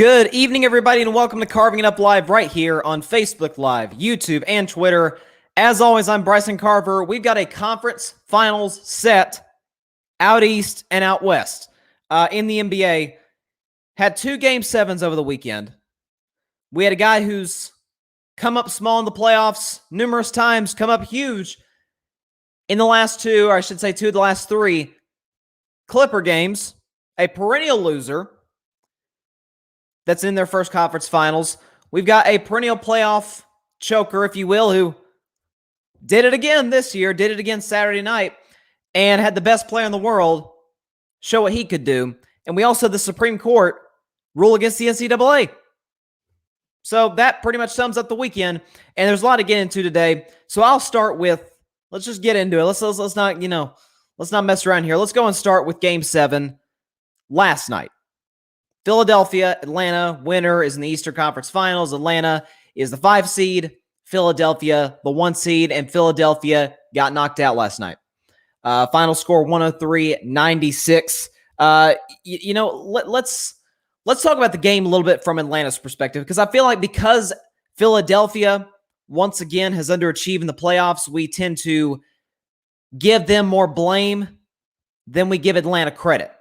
Good evening, everybody, and welcome to Carving It Up Live right here on Facebook Live, YouTube, and Twitter. As always, I'm Bryson Carver. We've got a conference finals set out east and out west in the NBA. Had two Game 7s over the weekend. We had a guy who's come up small in the playoffs numerous times, come up huge in the last two, or I should say two of the last three Clipper games, a perennial loser that's in their first conference finals. We've got a perennial playoff choker, if you will, who did it again this year, did it again Saturday night, and had the best player in the world show what he could do. And we also had the Supreme Court rule against the NCAA. So that pretty much sums up the weekend, and there's a lot to get into today. So I'll start with, let's just get into it. Let's not, let's not mess around here. Let's go and start with Game 7 last night. Philadelphia, Atlanta, winner is in the Eastern Conference Finals. Atlanta is the 5 seed, Philadelphia the 1 seed, and Philadelphia got knocked out last night. Final score 103-96. Let's talk about the game a little bit from Atlanta's perspective, because I feel like because Philadelphia once again has underachieved in the playoffs, we tend to give them more blame than we give Atlanta credit.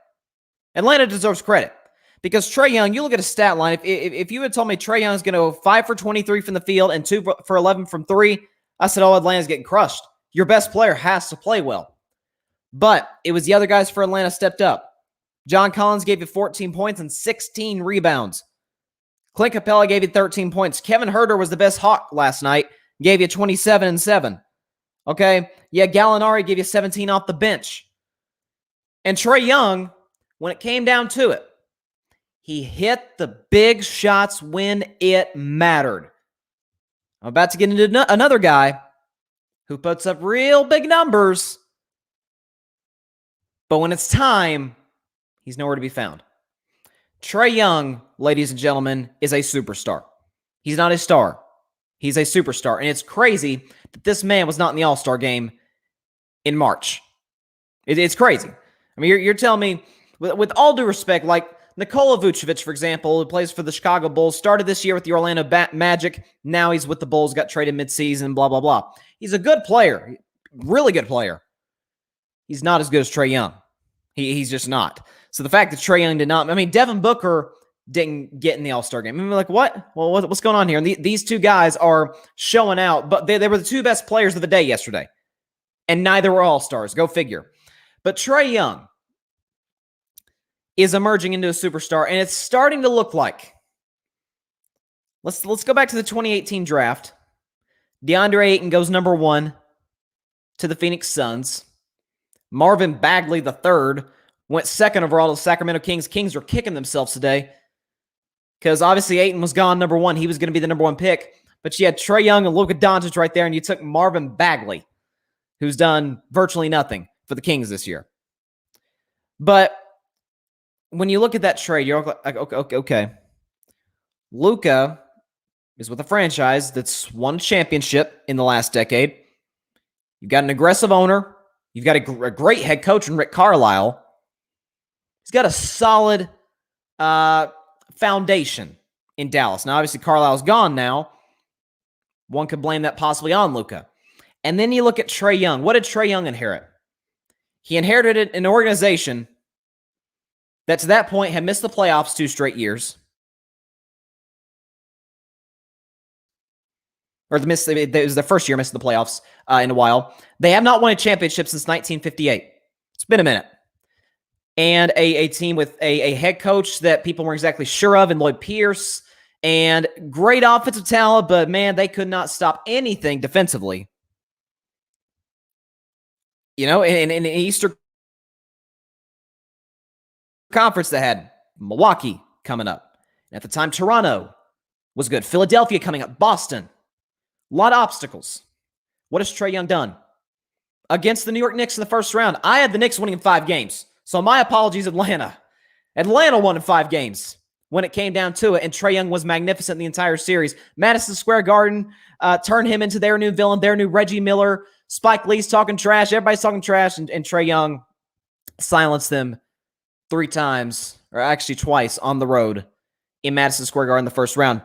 Atlanta deserves credit. Because Trae Young, you look at a stat line, if you had told me Trae Young is going to go 5 for 23 from the field and 2 for 11 from 3, I said, oh, Atlanta's getting crushed. Your best player has to play well. But it was the other guys for Atlanta stepped up. John Collins gave you 14 points and 16 rebounds. Clint Capella gave you 13 points. Kevin Huerter was the best Hawk last night, gave you 27 and 7. Okay? Yeah, Gallinari gave you 17 off the bench. And Trae Young, when it came down to it, he hit the big shots when it mattered. I'm about to get into another guy who puts up real big numbers, but when it's time, he's nowhere to be found. Trae Young, ladies and gentlemen, is a superstar. He's not a star. He's a superstar, and it's crazy that this man was not in the All-Star game in March. It's crazy. I mean, you're telling me, with all due respect, like Nikola Vucevic, for example, who plays for the Chicago Bulls, started this year with the Orlando Magic. Now he's with the Bulls, got traded midseason, blah, blah, blah. He's a good player, really good player. He's not as good as Trae Young. He's just not. So the fact that Trae Young did not, I mean, Devin Booker didn't get in the All-Star game. I mean, like, what? Well, what's going on here? And these two guys are showing out, but they were the two best players of the day yesterday. And neither were All-Stars. Go figure. But Trae Young is emerging into a superstar, and it's starting to look like. Let's go back to the 2018 draft. DeAndre Ayton goes number 1 to the Phoenix Suns. Marvin Bagley III went 2nd overall to the Sacramento Kings. Kings are kicking themselves today because obviously Ayton was gone number 1. He was going to be the number 1 pick, but you had Trae Young and Luka Doncic right there, and you took Marvin Bagley, who's done virtually nothing for the Kings this year. But when you look at that trade, you're like, okay. Luka is with a franchise that's won a championship in the last decade. You've got an aggressive owner. You've got a great head coach in Rick Carlisle. He's got a solid foundation in Dallas. Now, obviously, Carlisle's gone now. One could blame that possibly on Luka. And then you look at Trae Young. What did Trae Young inherit? He inherited an organization that to that point had missed the playoffs 2 straight years. It was their first year missing the playoffs in a while. They have not won a championship since 1958. It's been a minute. And a team with a head coach that people weren't exactly sure of in Lloyd Pierce. And great offensive talent, but man, they could not stop anything defensively. You know, in the Eastern Conference, they had Milwaukee coming up. And at the time, Toronto was good. Philadelphia coming up. Boston. A lot of obstacles. What has Trae Young done? Against the New York Knicks in the first round, I had the Knicks winning in 5 games. So my apologies, Atlanta. Atlanta won in 5 games when it came down to it, and Trae Young was magnificent the entire series. Madison Square Garden turned him into their new villain, their new Reggie Miller. Spike Lee's talking trash. Everybody's talking trash, and Trae Young silenced them 3 times, or actually twice, on the road in Madison Square Garden in the first round.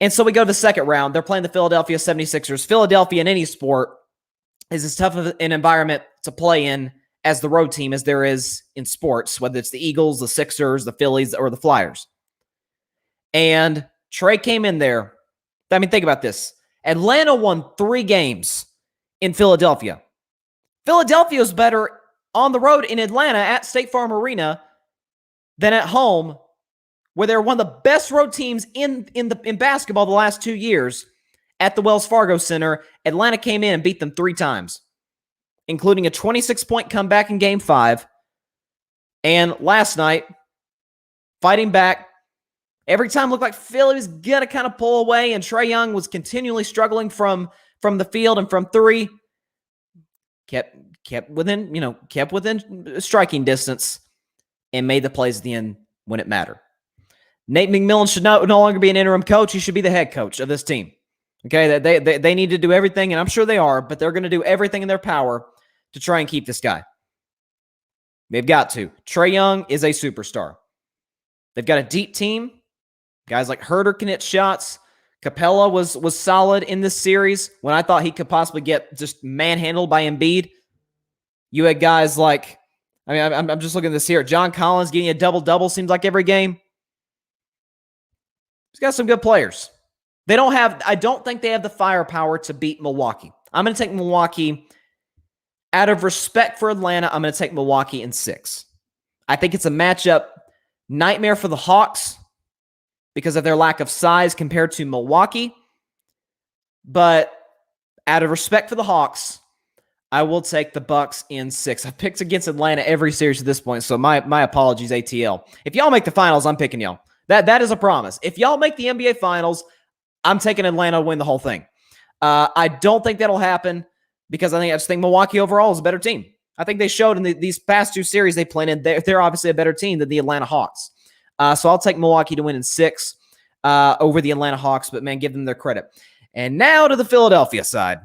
And so we go to the second round. They're playing the Philadelphia 76ers. Philadelphia in any sport is as tough of an environment to play in as the road team as there is in sports, whether it's the Eagles, the Sixers, the Phillies, or the Flyers. And Trey came in there. I mean, think about this. Atlanta won 3 games in Philadelphia. Philadelphia is better on the road in Atlanta at State Farm Arena than at home, where they're one of the best road teams in basketball the last 2 years at the Wells Fargo Center. Atlanta came in and beat them 3 times, including a 26-point comeback in Game 5. And last night, fighting back. Every time looked like Philly was going to kind of pull away, and Trae Young was continually struggling from the field and from 3. Kept within striking distance and made the plays at the end when it mattered. Nate McMillan should no longer be an interim coach. He should be the head coach of this team. Okay, they need to do everything, and I'm sure they are, but they're going to do everything in their power to try and keep this guy. They've got to. Trae Young is a superstar. They've got a deep team. Guys like Herter can hit shots. Capella was solid in this series when I thought he could possibly get just manhandled by Embiid. You had guys like, I'm just looking at this here. John Collins getting a double-double seems like every game. He's got some good players. I don't think they have the firepower to beat Milwaukee. I'm going to take Milwaukee. Out of respect for Atlanta, I'm going to take Milwaukee in 6. I think it's a matchup nightmare for the Hawks because of their lack of size compared to Milwaukee. But out of respect for the Hawks, I will take the Bucks in 6. I've picked against Atlanta every series at this point, so my apologies, ATL. If y'all make the finals, I'm picking y'all. That is a promise. If y'all make the NBA finals, I'm taking Atlanta to win the whole thing. I don't think that'll happen because I just think Milwaukee overall is a better team. I think they showed in these past 2 series they played in, they're obviously a better team than the Atlanta Hawks. So I'll take Milwaukee to win in 6 over the Atlanta Hawks, but man, give them their credit. And now to the Philadelphia side.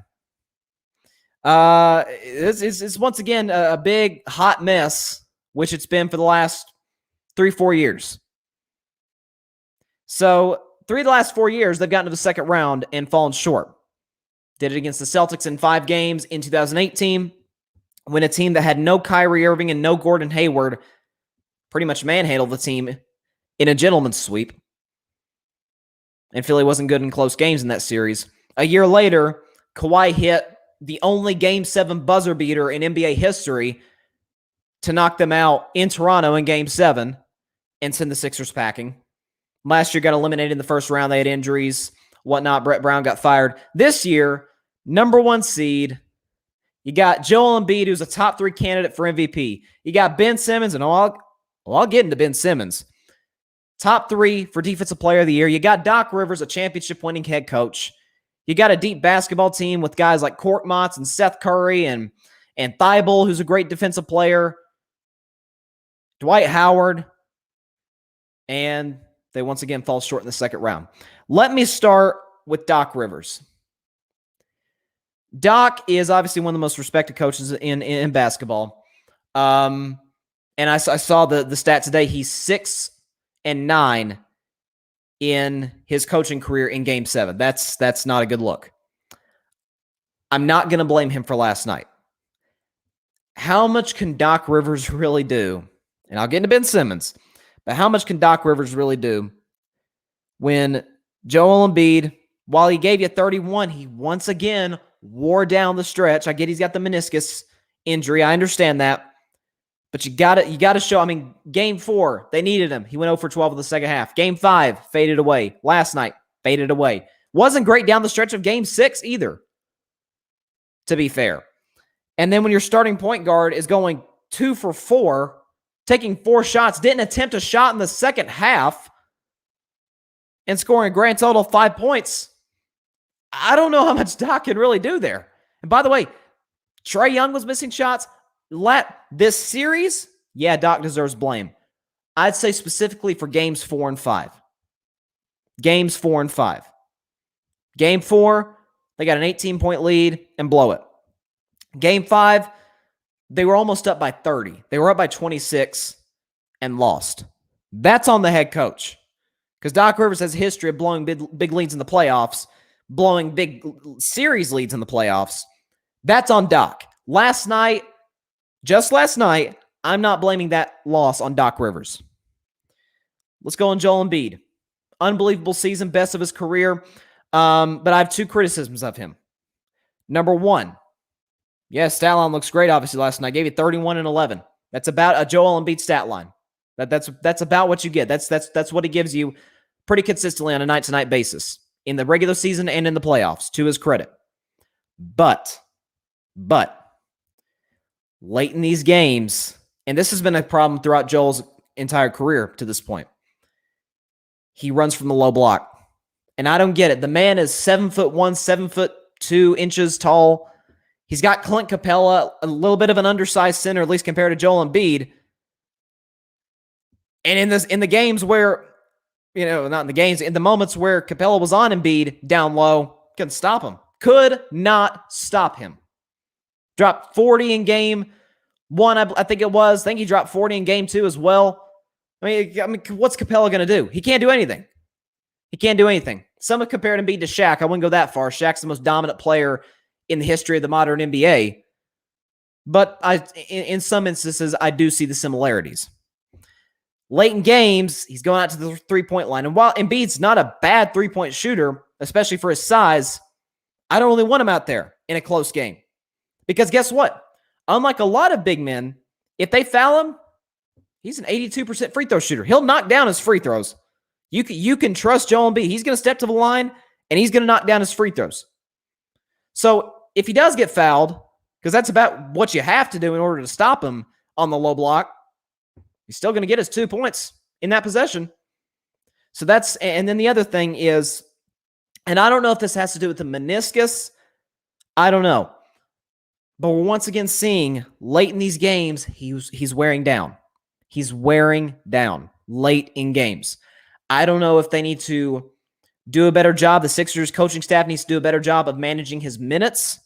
It's once again a big, hot mess, which it's been for the last 3-4 years. So 3 of the last 4 years, they've gotten to the second round and fallen short. Did it against the Celtics in 5 games in 2018, when a team that had no Kyrie Irving and no Gordon Hayward pretty much manhandled the team in a gentleman's sweep. And Philly wasn't good in close games in that series. A year later, Kawhi hit the only Game 7 buzzer beater in NBA history to knock them out in Toronto in Game 7 and send the Sixers packing. Last year got eliminated in the first round. They had injuries, whatnot. Brett Brown got fired. This year, number 1 seed. You got Joel Embiid, who's a top 3 candidate for MVP. You got Ben Simmons, and I'll get into Ben Simmons. Top 3 for Defensive Player of the Year. You got Doc Rivers, a championship-winning head coach. You got a deep basketball team with guys like Korkmaz and Seth Curry and Thibault, who's a great defensive player. Dwight Howard. And they once again fall short in the second round. Let me start with Doc Rivers. Doc is obviously one of the most respected coaches in basketball. And I saw the stat today. He's 6-9 in his coaching career in Game 7. That's not a good look. I'm not going to blame him for last night. How much can Doc Rivers really do? And I'll get into Ben Simmons. But how much can Doc Rivers really do when Joel Embiid, while he gave you 31, he once again wore down the stretch? I get he's got the meniscus injury. I understand that. But you got to show. Game 4, they needed him. He went 0 for 12 in the second half. Game 5, faded away. Last night, faded away. Wasn't great down the stretch of Game 6 either, to be fair. And then when your starting point guard is going 2 for 4, taking 4 shots, didn't attempt a shot in the second half, and scoring a grand total of 5 points, I don't know how much Doc can really do there. And by the way, Trae Young was missing shots. This series, yeah, Doc deserves blame. I'd say specifically for games 4 and 5. Games 4 and 5. Game 4, they got an 18-point lead and blow it. Game 5, they were almost up by 30. They were up by 26 and lost. That's on the head coach. Because Doc Rivers has a history of blowing big leads in the playoffs, blowing big series leads in the playoffs. That's on Doc. Just last night, I'm not blaming that loss on Doc Rivers. Let's go on Joel Embiid. Unbelievable season, best of his career. But I have two criticisms of him. Number one, yes, stat line looks great, obviously, last night. I gave you 31 and 11. That's about a Joel Embiid stat line. That's about what you get. That's what he gives you pretty consistently on a night-to-night basis in the regular season and in the playoffs, to his credit. But late in these games, and this has been a problem throughout Joel's entire career to this point, he runs from the low block. And I don't get it. The man is 7'1", 7'2" tall. He's got Clint Capella, a little bit of an undersized center, at least compared to Joel Embiid. And in the games where, not in the games, in the moments where Capella was on Embiid down low, couldn't stop him. Could not stop him. Dropped 40 in game one, I think it was. I think he dropped 40 in game two as well. I mean, what's Capella going to do? He can't do anything. Some have compared Embiid to Shaq. I wouldn't go that far. Shaq's the most dominant player in the history of the modern NBA. But in some instances, I do see the similarities. Late in games, he's going out to the three-point line. And while Embiid's not a bad three-point shooter, especially for his size, I don't really want him out there in a close game. Because guess what? Unlike a lot of big men, if they foul him, he's an 82% free throw shooter. He'll knock down his free throws. You can trust Joel Embiid. He's going to step to the line, and he's going to knock down his free throws. So if he does get fouled, because that's about what you have to do in order to stop him on the low block, he's still going to get his 2 points in that possession. So and then the other thing is, and I don't know if this has to do with the meniscus. I don't know. But we're once again seeing late in these games, he's wearing down. He's wearing down late in games. I don't know if they need to do a better job. The Sixers coaching staff needs to do a better job of managing his minutes.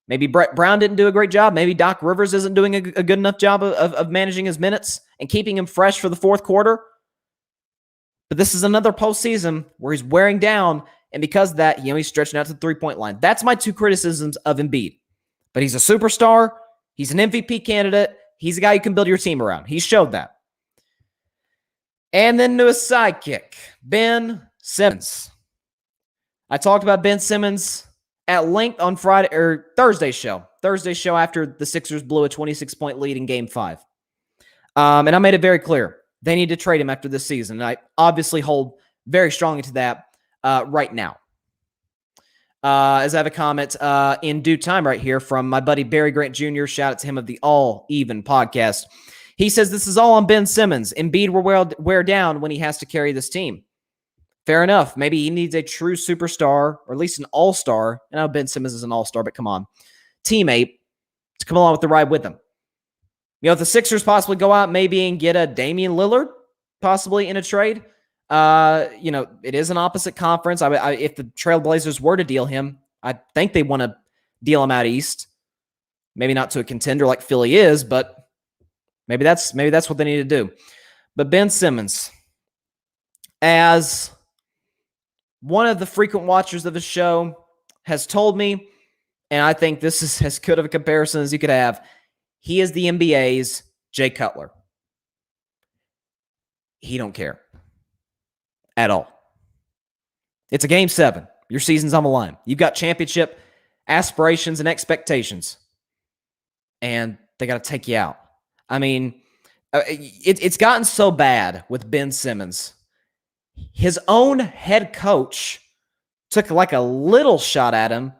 Maybe Brett Brown didn't do a great job. Maybe Doc Rivers isn't doing a good enough job of managing his minutes and keeping him fresh for the fourth quarter. But this is another postseason where he's wearing down, and because of that, he's stretching out to the three-point line. That's my two criticisms of Embiid. But he's a superstar. He's an MVP candidate. He's a guy you can build your team around. He showed that. And then to his sidekick, Ben Simmons. I talked about Ben Simmons at length on Thursday's show. Thursday's show after the Sixers blew a 26-point lead in Game 5. And I made it very clear. They need to trade him after this season. And I obviously hold very strongly to that right now. As I have a comment in due time right here from my buddy Barry Grant Jr. Shout out to him of the All Even podcast. He says this is all on Ben Simmons. Embiid will wear down when he has to carry this team. Fair enough. Maybe he needs a true superstar, or at least an all-star. I know Ben Simmons is an all-star, but come on. Teammate to come along with the ride with him. If the Sixers possibly go out maybe and get a Damian Lillard, possibly in a trade, it is an opposite conference. If the Trailblazers were to deal him, I think they want to deal him out east. Maybe not to a contender like Philly is, but maybe that's what they need to do. But Ben Simmons, as one of the frequent watchers of the show has told me, and I think this is as good of a comparison as you could have, he is the NBA's Jay Cutler. He don't care at all. It's a Game 7. Your season's on the line. You've got championship aspirations and expectations, and they got to take you out. I mean, it's gotten so bad with Ben Simmons. His own head coach took like a little shot at him,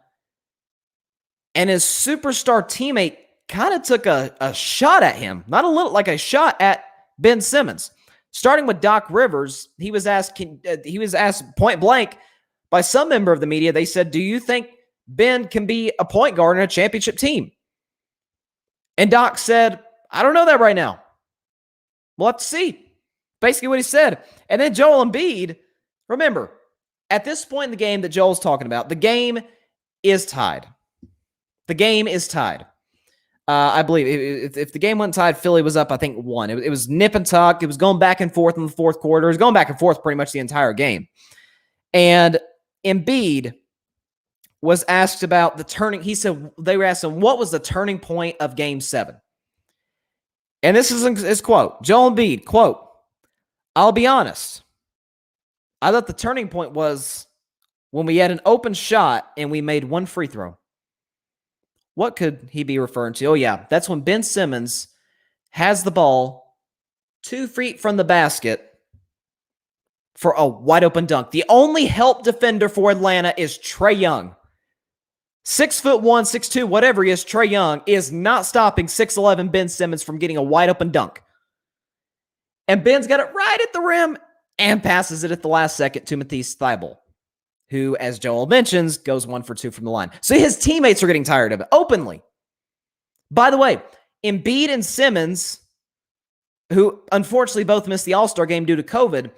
and his superstar teammate kind of took a shot at him. Not a little, like a shot at Ben Simmons. Starting with Doc Rivers, he was asked point blank by some member of the media. They said, "Do you think Ben can be a point guard in a championship team?" And Doc said, "I don't know that right now. We'll have to see." Basically what he said. And then Joel Embiid, remember, at this point in the game that Joel's talking about, the game is tied. The game is tied. I believe if the game went tied, Philly was up, I think, 1. It was nip and tuck. It was going back and forth in the fourth quarter. It was going back and forth pretty much the entire game. And Embiid was asked about the turning. He said they were asking what was the turning point of Game 7. And this is his quote. Joel Embiid, quote, "I'll be honest. I thought the turning point was when we had an open shot and we made one free throw." What could he be referring to? Oh, yeah. That's when Ben Simmons has the ball 2 feet from the basket for a wide open dunk. The only help defender for Atlanta is Trae Young. 6'1", 6'2", whatever he is, Trae Young is not stopping 6'11" Ben Simmons from getting a wide open dunk. And Ben's got it right at the rim and passes it at the last second to Matisse Thybulle, who, as Joel mentions, goes 1 for 2 from the line. So his teammates are getting tired of it openly. By the way, Embiid and Simmons, who unfortunately both missed the All-Star game due to COVID,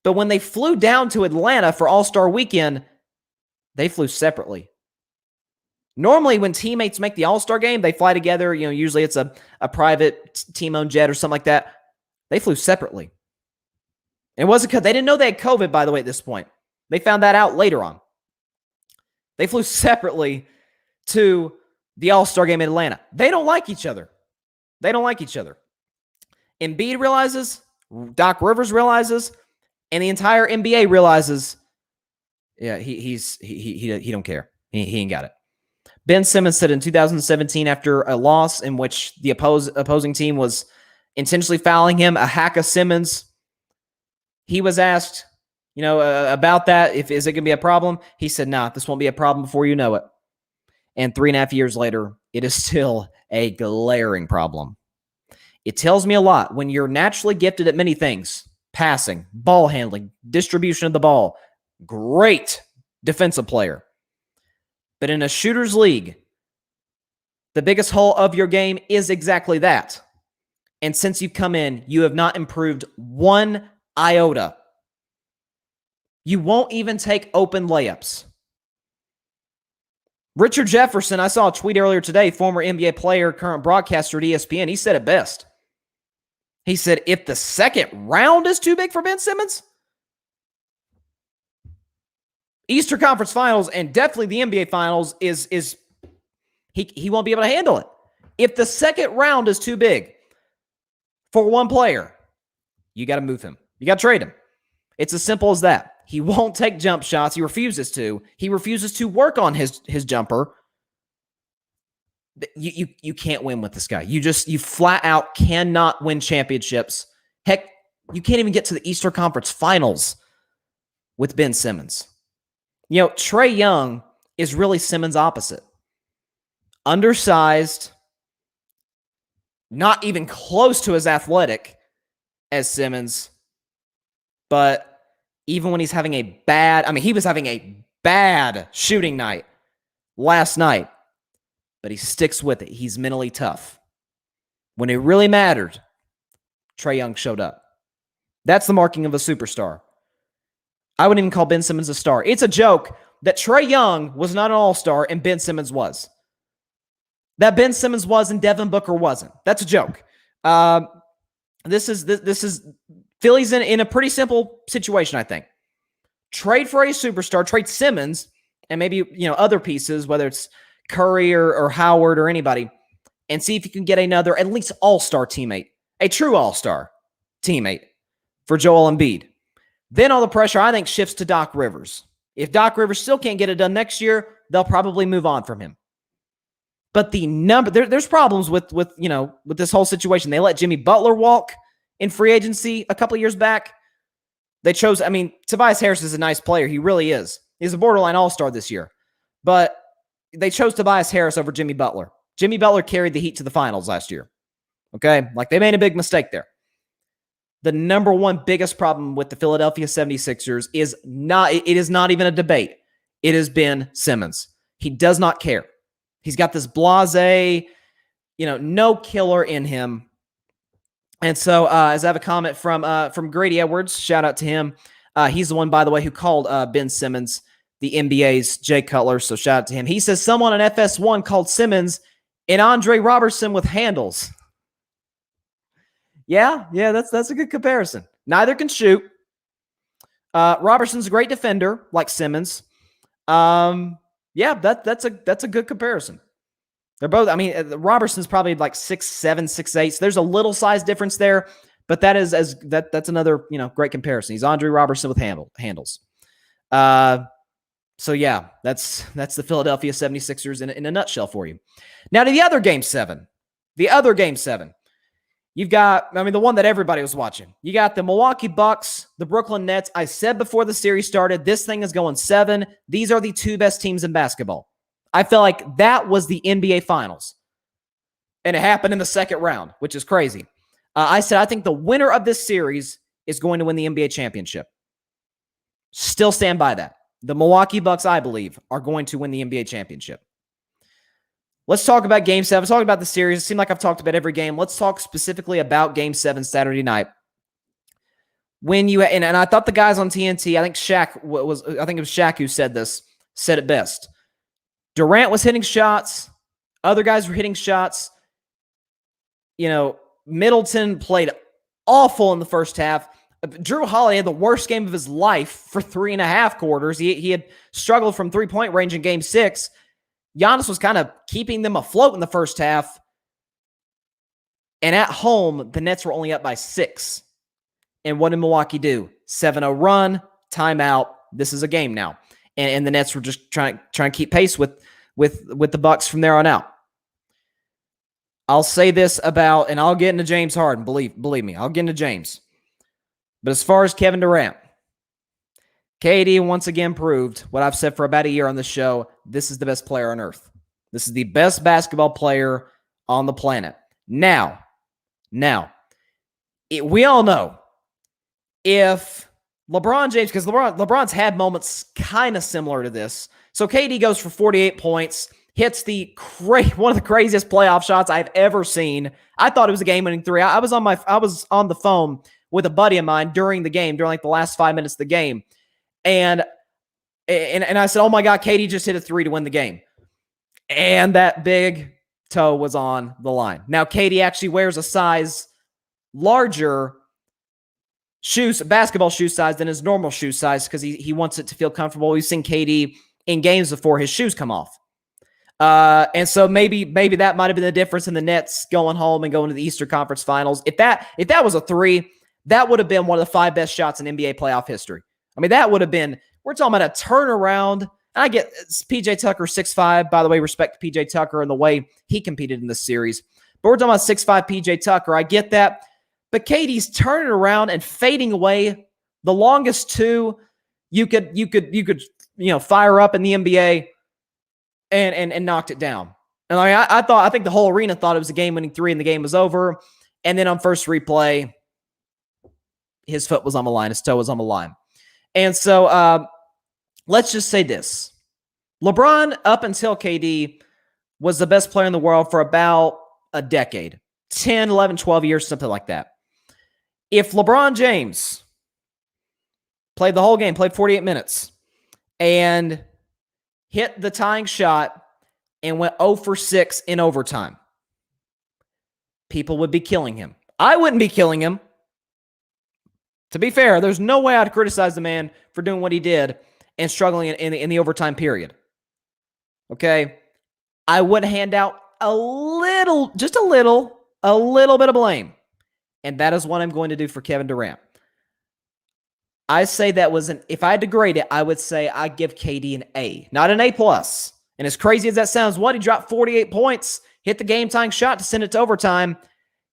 but when they flew down to Atlanta for All-Star weekend, they flew separately. Normally, when teammates make the All-Star game, they fly together. Usually it's a private team-owned jet or something like that. They flew separately. It wasn't because they didn't know they had COVID, by the way, at this point. They found that out later on. They flew separately to the All-Star game in Atlanta. They don't like each other. Embiid realizes, Doc Rivers realizes, and the entire NBA realizes, yeah, he don't care. He ain't got it. Ben Simmons said in 2017, after a loss in which the opposing team was intentionally fouling him, a hack of Simmons, he was asked, about that. Is it going to be a problem? He said, nah, this won't be a problem before you know it. And 3.5 years later, it is still a glaring problem. It tells me a lot. When you're naturally gifted at many things, passing, ball handling, distribution of the ball, great defensive player. But in a shooter's league, the biggest hole of your game is exactly that. And since you've come in, you have not improved 1 iota. You won't even take open layups. Richard Jefferson, I saw a tweet earlier today, former NBA player, current broadcaster at ESPN. He said it best. He said, if the second round is too big for Ben Simmons, Eastern Conference Finals and definitely the NBA Finals is he won't be able to handle it. If the second round is too big for one player, you got to move him. You got to trade him. It's as simple as that. He won't take jump shots. He refuses to. He refuses to work on his jumper. You can't win with this guy. You flat out cannot win championships. Heck, you can't even get to the Eastern Conference Finals with Ben Simmons. Trae Young is really Simmons' opposite. Undersized, not even close to as athletic as Simmons, but even when he's having he was having a bad shooting night last night, but he sticks with it. He's mentally tough. When it really mattered, Trae Young showed up. That's the marking of a superstar. I wouldn't even call Ben Simmons a star. It's a joke that Trae Young was not an all-star and Ben Simmons was. That Ben Simmons was and Devin Booker wasn't. That's a joke. This is Philly's in a pretty simple situation, I think. Trade for a superstar, trade Simmons, and maybe other pieces, whether it's Curry or Howard or anybody, and see if you can get another at least all-star teammate, a true all-star teammate for Joel Embiid. Then all the pressure, I think, shifts to Doc Rivers. If Doc Rivers still can't get it done next year, they'll probably move on from him. But there's problems with this whole situation. They let Jimmy Butler walk in free agency a couple of years back. They chose, Tobias Harris is a nice player. He really is. He's a borderline all-star this year. But they chose Tobias Harris over Jimmy Butler. Jimmy Butler carried the Heat to the finals last year. Okay? They made a big mistake there. The number one biggest problem with the Philadelphia 76ers is not even a debate. It has been Simmons. He does not care. He's got this blasé, no killer in him. And so, as I have a comment from Grady Edwards, shout out to him. He's the one, by the way, who called Ben Simmons the NBA's Jay Cutler. So shout out to him. He says someone on FS1 called Simmons and Andre Robertson with handles. Yeah, that's a good comparison. Neither can shoot. Robertson's a great defender, like Simmons. Yeah, that's a good comparison. They're both. I mean, Robertson's probably like 6'7", 6'8". So there's a little size difference there, but that's another great comparison. He's Andre Robertson with handles. So yeah, that's the Philadelphia 76ers in a nutshell for you. Now to the other game 7. The other game 7. You've got, the one that everybody was watching. You got the Milwaukee Bucks, the Brooklyn Nets. I said before the series started, this thing is going 7. These are the 2 best teams in basketball. I feel like that was the NBA Finals. And it happened in the second round, which is crazy. I said I think the winner of this series is going to win the NBA championship. Still stand by that. The Milwaukee Bucks, I believe, are going to win the NBA championship. Let's talk about Game 7. Let's talk about the series. It seemed like I've talked about every game. Let's talk specifically about Game 7 Saturday night. When you and I thought the guys on TNT, I think it was Shaq who said it best. Durant was hitting shots. Other guys were hitting shots. Middleton played awful in the first half. Drew Holiday had the worst game of his life for 3.5 quarters. He had struggled from 3-point range in Game 6. Giannis was kind of keeping them afloat in the first half. And at home, the Nets were only up by 6. And what did Milwaukee do? 7-0 run, timeout. This is a game now. And the Nets were just trying to keep pace with the Bucks from there on out. I'll say this about, and I'll get into James Harden. Believe me, I'll get into James. But as far as Kevin Durant, KD once again proved what I've said for about a year on this show. This is the best player on earth. This is the best basketball player on the planet. Now, we all know if LeBron James, because LeBron's had moments kind of similar to this. So KD goes for 48 points, hits one of the craziest playoff shots I've ever seen. I thought it was a game-winning 3. I was on the phone with a buddy of mine during the game, during like the last 5 minutes of the game. And I said, oh my God, KD just hit a 3 to win the game. And that big toe was on the line. Now, KD actually wears a size larger basketball shoe size than his normal shoe size because he wants it to feel comfortable. We've seen KD in games before his shoes come off. And so maybe that might have been the difference in the Nets going home and going to the Eastern Conference Finals. If that was a 3, that would have been one of the 5 best shots in NBA playoff history. That would have been, we're talking about a turnaround. And I get PJ Tucker 6'5". By the way, respect to PJ Tucker and the way he competed in this series. But we're talking about 6'5" PJ Tucker. I get that. But KD's turning around and fading away. The longest 2 you could fire up in the NBA and knocked it down. And I think the whole arena thought it was a game-winning 3 and the game was over. And then on first replay, his foot was on the line. His toe was on the line. And so let's just say this. LeBron, up until KD, was the best player in the world for about a decade. 10, 11, 12 years, something like that. If LeBron James played the whole game, played 48 minutes, and hit the tying shot and went 0 for 6 in overtime, people would be killing him. I wouldn't be killing him. To be fair, there's no way I'd criticize the man for doing what he did and struggling in the overtime period. Okay? I would hand out a little bit of blame. And that is what I'm going to do for Kevin Durant. I say that was if I had to grade it, I would say I'd give KD an A, not an A+. And as crazy as that sounds, he dropped 48 points, hit the game-tying shot to send it to overtime.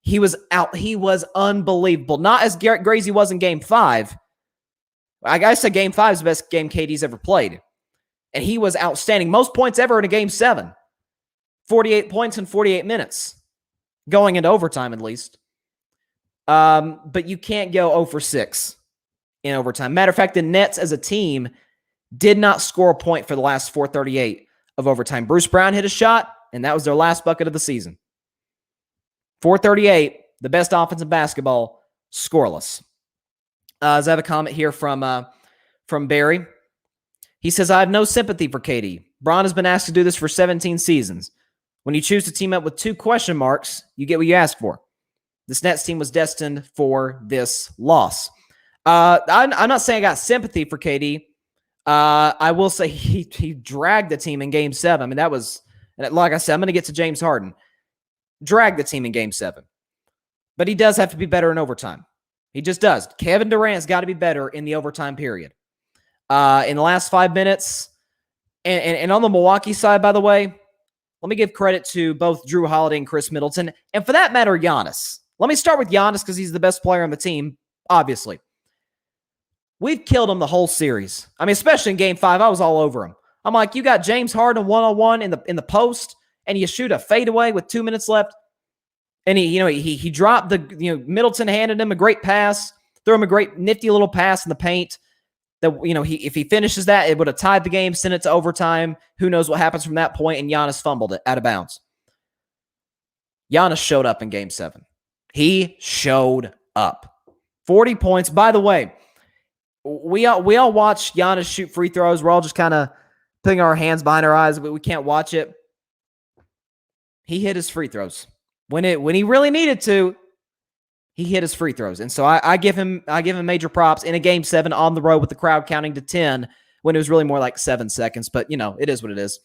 He was out. He was unbelievable. Not as great as he was in Game 5. I said Game 5 is the best game KD's ever played. And he was outstanding. Most points ever in a Game 7. 48 points in 48 minutes. Going into overtime, at least. But you can't go 0 for 6 in overtime. Matter of fact, the Nets as a team did not score a point for the last 4:38 of overtime. Bruce Brown hit a shot, and that was their last bucket of the season. 4:38, the best offense in basketball, scoreless. I have a comment here from Barry. He says, I have no sympathy for KD. Bron has been asked to do this for 17 seasons. When you choose to team up with 2 question marks, you get what you ask for. This Nets team was destined for this loss. I'm not saying I got sympathy for KD. I will say he dragged the team in Game 7. I mean, that was, like I said, I'm going to get to James Harden. Dragged the team in Game 7. But he does have to be better in overtime. He just does. Kevin Durant's got to be better in the overtime period. In the last 5 minutes, and on the Milwaukee side, by the way, let me give credit to both Drew Holiday and Chris Middleton, and for that matter, Giannis. Let me start with Giannis because he's the best player on the team, obviously. We've killed him the whole series. I mean, especially in Game 5, I was all over him. I'm like, you got James Harden one-on-one in the post, and you shoot a fadeaway with 2 minutes left, and he dropped the, Middleton handed him a great pass, threw him a great nifty little pass in the paint. That, if he finishes that, it would have tied the game, sent it to overtime. Who knows what happens from that point, and Giannis fumbled it out of bounds. Giannis showed up in Game 7. He showed up. 40 points. By the way, we all watch Giannis shoot free throws. We're all just kind of putting our hands behind our eyes, but we can't watch it. He hit his free throws. When he really needed to, he hit his free throws. And so I give him major props in a Game 7 on the road with the crowd counting to 10 when it was really more like 7 seconds. But, it is what it is.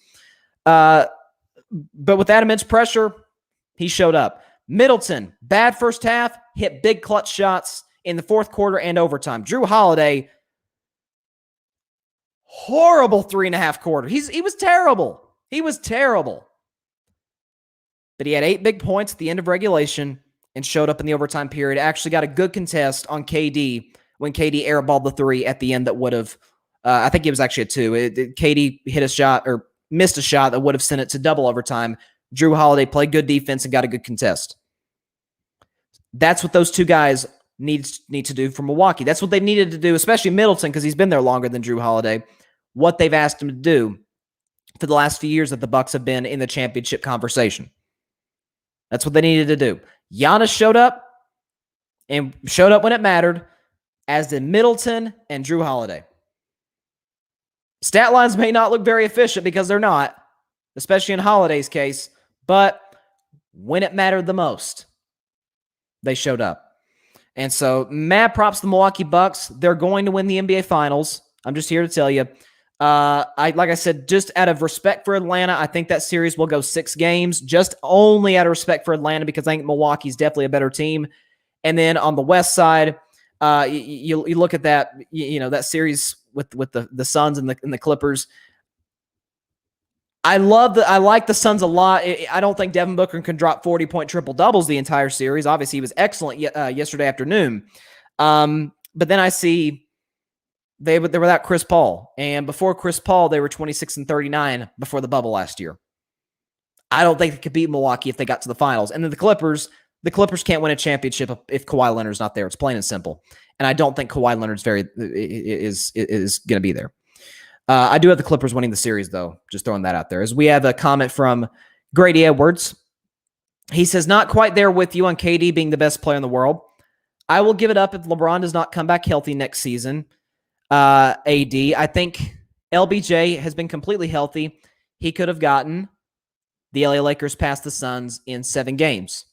But with that immense pressure, he showed up. Middleton, bad first half, hit big clutch shots in the fourth quarter and overtime. Drew Holiday, horrible 3.5 quarters. He was terrible. He was terrible. But he had 8 big points at the end of regulation and showed up in the overtime period. Actually got a good contest on KD when KD airballed the 3 at the end that would have, I think it was actually a 2. KD hit a shot or missed a shot that would have sent it to double overtime. Drew Holiday played good defense and got a good contest. That's what those 2 guys need to do for Milwaukee. That's what they needed to do, especially Middleton, because he's been there longer than Drew Holiday. What they've asked him to do for the last few years that the Bucks have been in the championship conversation. That's what they needed to do. Giannis showed up and showed up when it mattered, as did Middleton and Drew Holiday. Stat lines may not look very efficient because they're not, especially in Holiday's case, but when it mattered the most, they showed up. And so, mad props to the Milwaukee Bucks. They're going to win the NBA Finals. I'm just here to tell you. Like I said, just out of respect for Atlanta, I think that series will go 6 games, just only out of respect for Atlanta, because I think Milwaukee's definitely a better team. And then on the West side, you look at that, that series with the Suns and the Clippers. I like the Suns a lot. I don't think Devin Booker can drop 40-point triple-doubles the entire series. Obviously, he was excellent yesterday afternoon. But then I see they were without Chris Paul. And before Chris Paul, they were 26-39 before the bubble last year. I don't think they could beat Milwaukee if they got to the finals. And then the Clippers can't win a championship if Kawhi Leonard's not there. It's plain and simple. And I don't think Kawhi Leonard's is going to be there. I do have the Clippers winning the series, though. Just throwing that out there. As we have a comment from Grady Edwards. He says, not quite there with you on KD being the best player in the world. I will give it up if LeBron does not come back healthy next season. AD, I think LBJ has been completely healthy. He could have gotten the LA Lakers past the Suns in 7 games.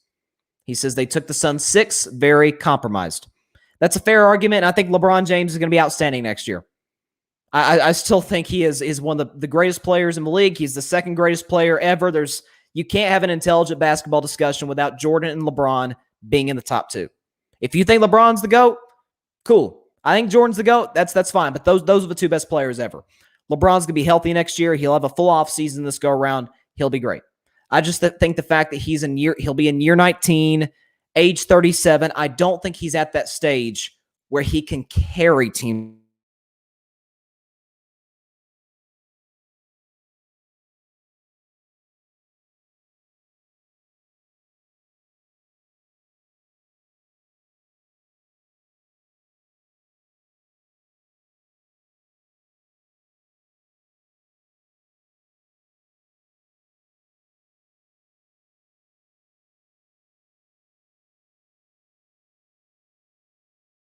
He says they took the Suns 6, very compromised. That's a fair argument. I think LeBron James is going to be outstanding next year. I still think he is one of the greatest players in the league. He's the second greatest player ever. You can't have an intelligent basketball discussion without Jordan and LeBron being in the top 2. If you think LeBron's the GOAT, cool. I think Jordan's the GOAT. That's fine. But those are the 2 best players ever. LeBron's going to be healthy next year. He'll have a full off season this go around. He'll be great. I just think the fact that he'll be in year 19, age 37. I don't think he's at that stage where he can carry team.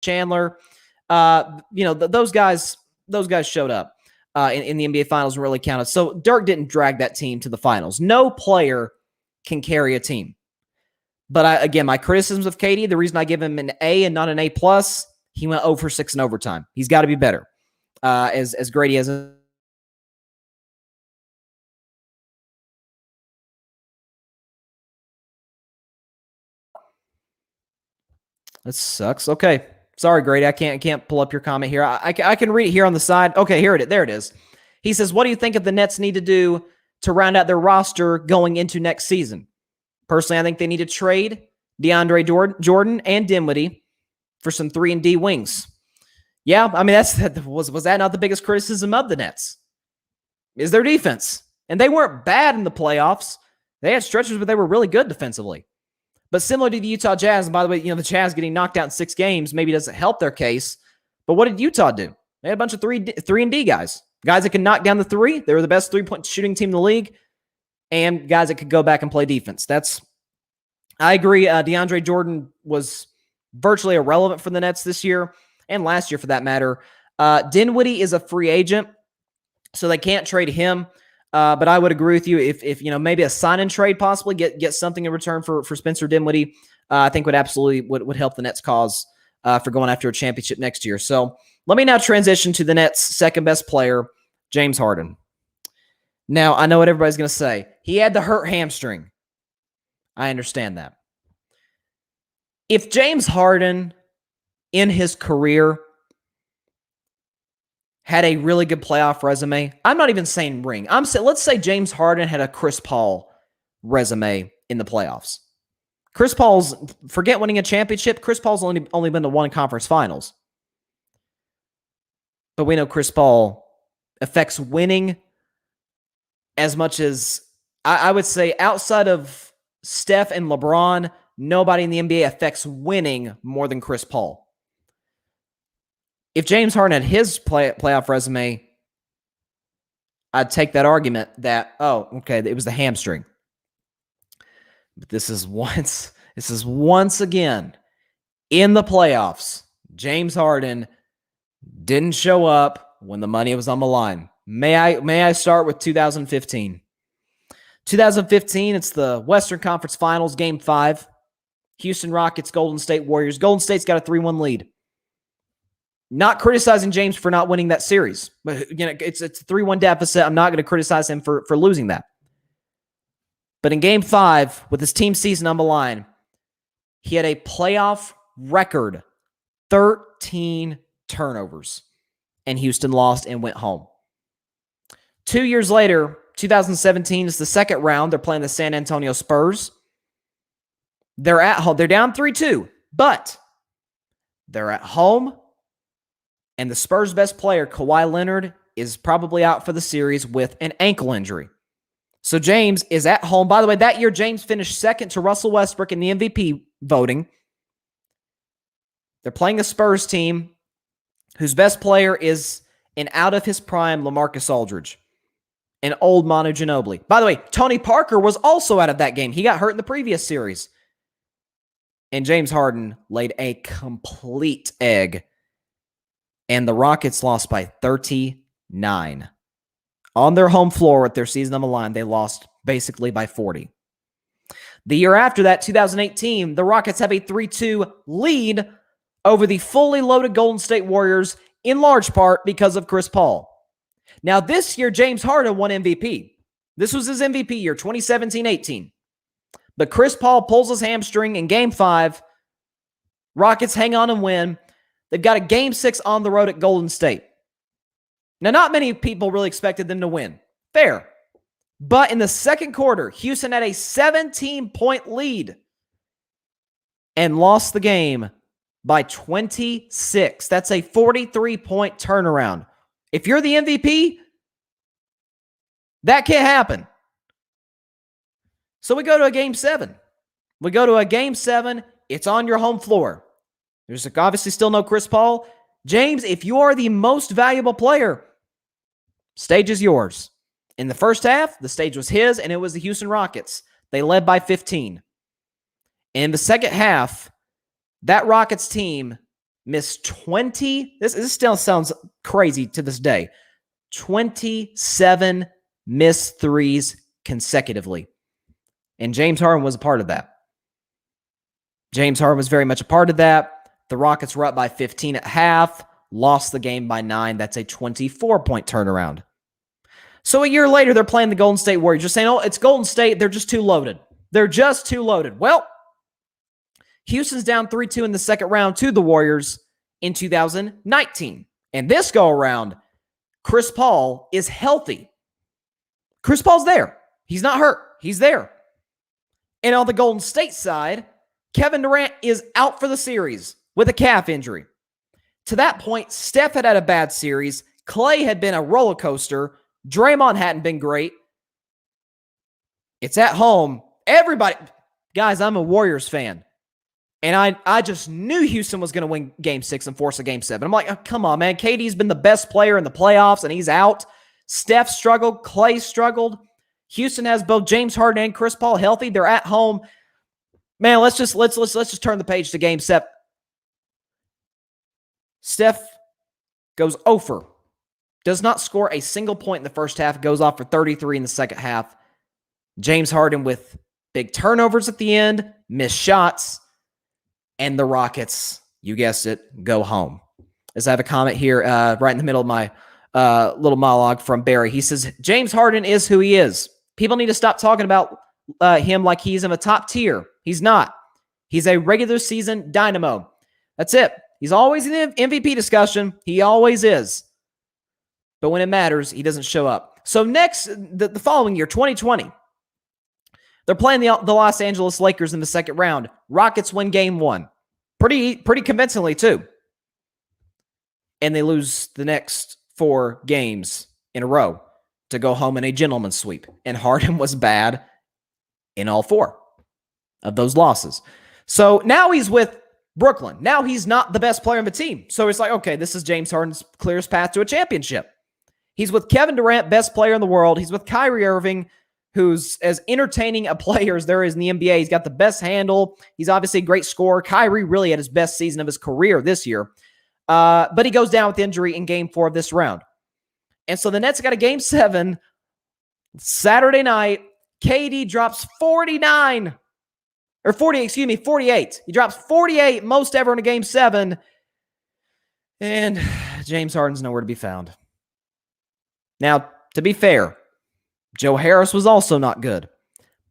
Chandler, those guys showed up in the NBA Finals and really counted. So Dirk didn't drag that team to the finals. No player can carry a team. But again, my criticisms of KD, the reason I give him an A and not an A+, he went 0 for 6 in overtime. He's got to be better. As Grady has a that sucks. Okay. Sorry, Grady. I can't pull up your comment here. I can read it here on the side. Okay, there it is. He says, what do you think if the Nets need to do to round out their roster going into next season? Personally, I think they need to trade DeAndre Jordan and Dinwiddie for some 3-and-D wings. Yeah, I mean, was that not the biggest criticism of the Nets? Is their defense. And they weren't bad in the playoffs. They had stretches, but they were really good defensively. But similar to the Utah Jazz, and by the way, the Jazz getting knocked out in 6 games maybe doesn't help their case. But what did Utah do? They had a bunch of 3-and-D guys. Guys that can knock down the three. They were the best three-point shooting team in the league. And guys that could go back and play defense. I agree. DeAndre Jordan was virtually irrelevant for the Nets this year and last year for that matter. Dinwiddie is a free agent, so they can't trade him. But I would agree with you if maybe a sign and trade possibly get something in return for Spencer Dinwiddie. I think would absolutely would help the Nets cause for going after a championship next year. So let me now transition to the Nets' second best player, James Harden. Now I know what everybody's going to say. He had the hurt hamstring. I understand that. If James Harden in his career had a really good playoff resume, I'm not even saying ring. Let's say James Harden had a Chris Paul resume in the playoffs. Chris Paul's, forget winning a championship, Chris Paul's only been to one conference finals. But we know Chris Paul affects winning as much as, I would say, outside of Steph and LeBron, nobody in the NBA affects winning more than Chris Paul. If James Harden had his playoff resume, I'd take that argument that, it was the hamstring. But this is once again in the playoffs. James Harden didn't show up when the money was on the line. May I start with 2015? 2015, it's the Western Conference Finals, Game 5. Houston Rockets, Golden State Warriors. Golden State's got a 3-1 lead. Not criticizing James for not winning that series, but it's a 3-1 deficit. I'm not going to criticize him for losing that. But in Game 5, with his team season on the line, he had a playoff record 13 turnovers, and Houston lost and went home. 2 years later, 2017 is the second round. They're playing the San Antonio Spurs. They're at home. They're down 3-2, but they're at home. And the Spurs' best player, Kawhi Leonard, is probably out for the series with an ankle injury. So James is at home. By the way, that year, James finished second to Russell Westbrook in the MVP voting. They're playing a Spurs team whose best player is an out-of-his-prime LaMarcus Aldridge, an old Manu Ginobili. By the way, Tony Parker was also out of that game. He got hurt in the previous series. And James Harden laid a complete egg. And the Rockets lost by 39. On their home floor with their season on the line, they lost basically by 40. The year after that, 2018, the Rockets have a 3-2 lead over the fully loaded Golden State Warriors, in large part because of Chris Paul. Now, this year, James Harden won MVP. This was his MVP year, 2017-18. But Chris Paul pulls his hamstring in Game 5. Rockets hang on and win. They've got a Game 6 on the road at Golden State. Now, not many people really expected them to win. Fair. But in the second quarter, Houston had a 17-point lead and lost the game by 26. That's a 43-point turnaround. If you're the MVP, that can't happen. So we go to a Game 7. It's on your home floor. There's obviously still no Chris Paul. James, if you are the most valuable player, stage is yours. In the first half, the stage was his, and it was the Houston Rockets. They led by 15. In the second half, that Rockets team missed 20. This still sounds crazy to this day. 27 missed threes consecutively. And James Harden was a part of that. James Harden was very much a part of that. The Rockets were up by 15 at half, lost the game by 9. That's a 24-point turnaround. So a year later, they're playing the Golden State Warriors. Just saying, oh, it's Golden State. They're just too loaded. They're just too loaded. Well, Houston's down 3-2 in the second round to the Warriors in 2019. And this go around, Chris Paul is healthy. Chris Paul's there. He's not hurt. He's there. And on the Golden State side, Kevin Durant is out for the series with a calf injury. To that point, Steph had a bad series. Clay had been a roller coaster. Draymond hadn't been great. It's at home. Everybody, guys, I'm a Warriors fan. And I just knew Houston was going to win Game 6 and force a Game 7. I'm like, oh, come on, man. KD's been the best player in the playoffs, and he's out. Steph struggled. Clay struggled. Houston has both James Harden and Chris Paul healthy. They're at home. Man, let's just turn the page to Game 7. Steph goes 0 for. Does not score a single point in the first half. Goes off for 33 in the second half. James Harden with big turnovers at the end, missed shots, and the Rockets, you guessed it, go home. As I have a comment here right in the middle of my little monologue from Barry. He says, James Harden is who he is. People need to stop talking about him like he's in a top tier. He's not. He's a regular season dynamo. That's it. He's always in the MVP discussion. He always is. But when it matters, he doesn't show up. So next, the following year, 2020, they're playing the Los Angeles Lakers in the second round. Rockets win Game 1. Pretty convincingly, too. And they lose the next 4 games in a row to go home in a gentleman's sweep. And Harden was bad in all 4 of those losses. So now he's with Brooklyn. Now he's not the best player on the team. So it's like, okay, this is James Harden's clearest path to a championship. He's with Kevin Durant, best player in the world. He's with Kyrie Irving, who's as entertaining a player as there is in the NBA. He's got the best handle. He's obviously a great scorer. Kyrie really had his best season of his career this year. But he goes down with injury in Game 4 of this round. And so the Nets got a Game 7 Saturday night. KD drops 48. He drops 48, most ever in a Game 7. And James Harden's nowhere to be found. Now, to be fair, Joe Harris was also not good.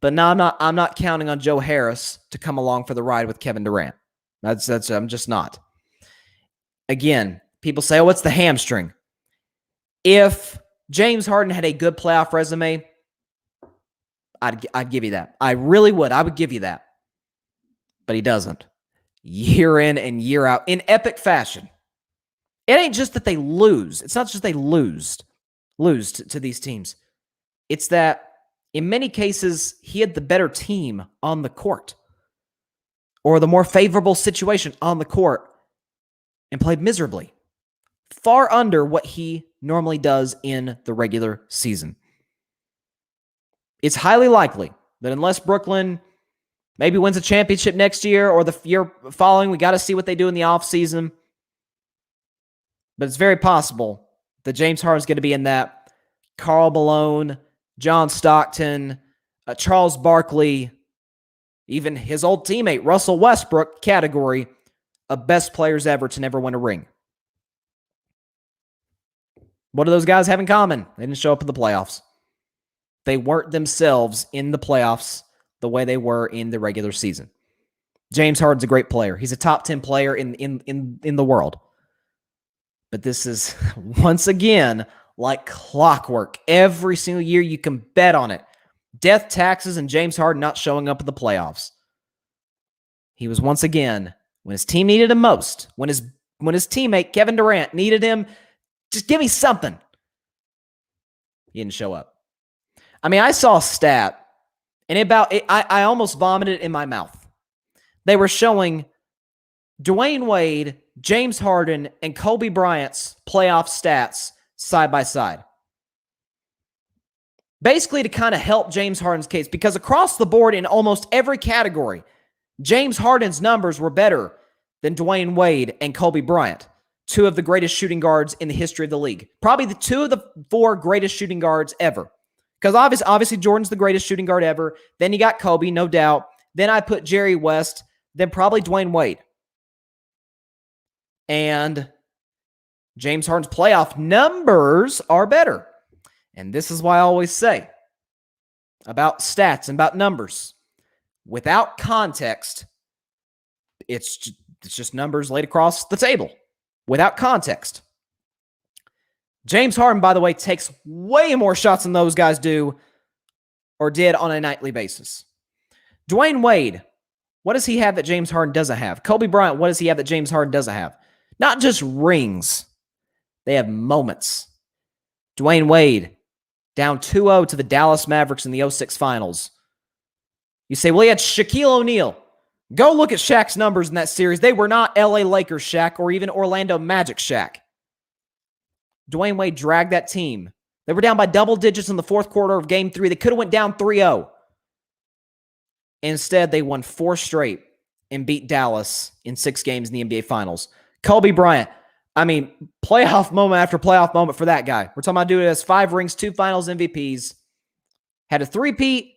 But now I'm not counting on Joe Harris to come along for the ride with Kevin Durant. I'm just not. Again, people say, oh, it's the hamstring. If James Harden had a good playoff resume, I'd give you that. I really would. I would give you that. But he doesn't. Year in and year out in epic fashion. It ain't just that they lose. It's not just they lose to these teams. It's that in many cases, he had the better team on the court or the more favorable situation on the court and played miserably, far under what he normally does in the regular season. It's highly likely that unless Brooklyn maybe wins a championship next year or the year following, we got to see what they do in the offseason. But it's very possible that James Harden's going to be in that Karl Malone, John Stockton, Charles Barkley, even his old teammate Russell Westbrook category of best players ever to never win a ring. What do those guys have in common? They didn't show up in the playoffs. They weren't themselves in the playoffs the way they were in the regular season. James Harden's a great player. He's a top 10 player in the world. But this is, once again, like clockwork. Every single year you can bet on it. Death, taxes, and James Harden not showing up in the playoffs. He was once again, when his team needed him most, when his teammate Kevin Durant needed him, just give me something. He didn't show up. I mean, I saw a stat, and I almost vomited in my mouth. They were showing Dwayne Wade, James Harden, and Kobe Bryant's playoff stats side by side. Basically to kind of help James Harden's case, because across the board in almost every category, James Harden's numbers were better than Dwayne Wade and Kobe Bryant, 2 of the greatest shooting guards in the history of the league. Probably the 2 of the 4 greatest shooting guards ever. Because obviously Jordan's the greatest shooting guard ever. Then you got Kobe, no doubt. Then I put Jerry West. Then probably Dwayne Wade. And James Harden's playoff numbers are better. And this is why I always say about stats and about numbers. Without context, it's just numbers laid across the table. Without context. James Harden, by the way, takes way more shots than those guys do or did on a nightly basis. Dwayne Wade, what does he have that James Harden doesn't have? Kobe Bryant, what does he have that James Harden doesn't have? Not just rings. They have moments. Dwayne Wade, down 2-0 to the Dallas Mavericks in the 06 finals. You say, well, he had Shaquille O'Neal. Go look at Shaq's numbers in that series. They were not LA Lakers Shaq or even Orlando Magic Shaq. Dwayne Wade dragged that team. They were down by double digits in the fourth quarter of Game 3. They could have went down 3-0. Instead, they won 4 straight and beat Dallas in 6 games in the NBA Finals. Kobe Bryant, playoff moment after playoff moment for that guy. We're talking about dude who has 5 rings, 2 Finals MVPs, had a 3-peat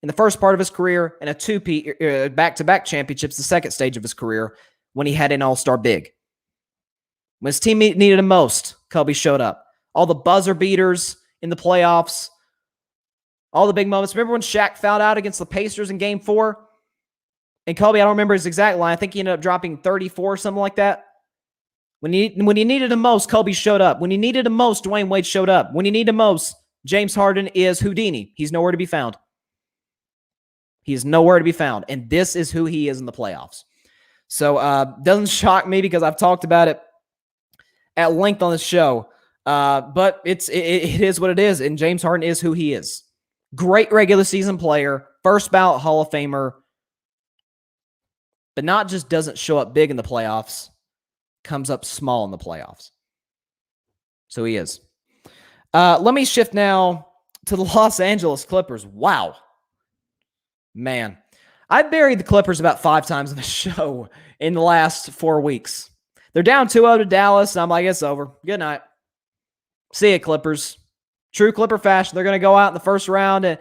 in the first part of his career and a 2-peat back-to-back championships the second stage of his career when he had an all-star big. When his team needed him most, Kobe showed up. All the buzzer beaters in the playoffs, all the big moments. Remember when Shaq fouled out against the Pacers in Game 4? And Kobe, I don't remember his exact line. I think he ended up dropping 34 or something like that. When you needed him most, Kobe showed up. When you needed him most, Dwayne Wade showed up. When you need him most, James Harden is Houdini. He's nowhere to be found. He is nowhere to be found. And this is who he is in the playoffs. So doesn't shock me because I've talked about it at length on this show. But it is what it is. And James Harden is who he is. Great regular season player. First ballot Hall of Famer. But not just doesn't show up big in the playoffs. Comes up small in the playoffs. So he is. Let me shift now to the Los Angeles Clippers. Wow. Man. I buried the Clippers about 5 times in the show in the last 4 weeks. They're down 2-0 to Dallas, and I'm like, it's over. Good night. See ya, Clippers. True Clipper fashion. They're going to go out in the first round,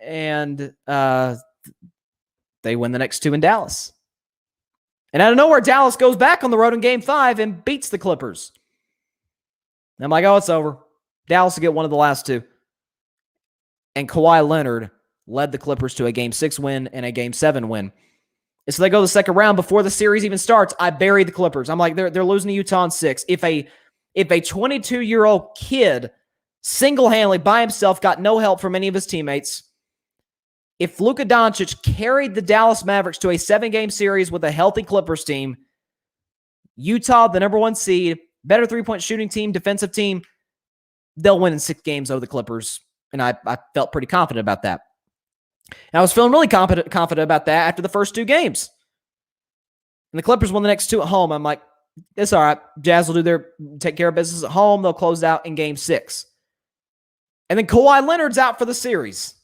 and they win the next 2 in Dallas. And out of nowhere, Dallas goes back on the road in Game 5 and beats the Clippers. And I'm like, oh, it's over. Dallas will get one of the last 2. And Kawhi Leonard led the Clippers to a Game 6 win and a Game 7 win. And so they go to the second round before the series even starts. I buried the Clippers. I'm like, they're losing to Utah in 6. If a 22-year-old kid single-handedly by himself got no help from any of his teammates, if Luka Doncic carried the Dallas Mavericks to a 7-game series with a healthy Clippers team, Utah, the number 1 seed, better three-point shooting team, defensive team, they'll win in 6 games over the Clippers. And I felt pretty confident about that. And I was feeling really confident about that after the first 2 games. And the Clippers won the next 2 at home. I'm like, it's all right. Jazz will take care of business at home. They'll close out in Game 6. And then Kawhi Leonard's out for the series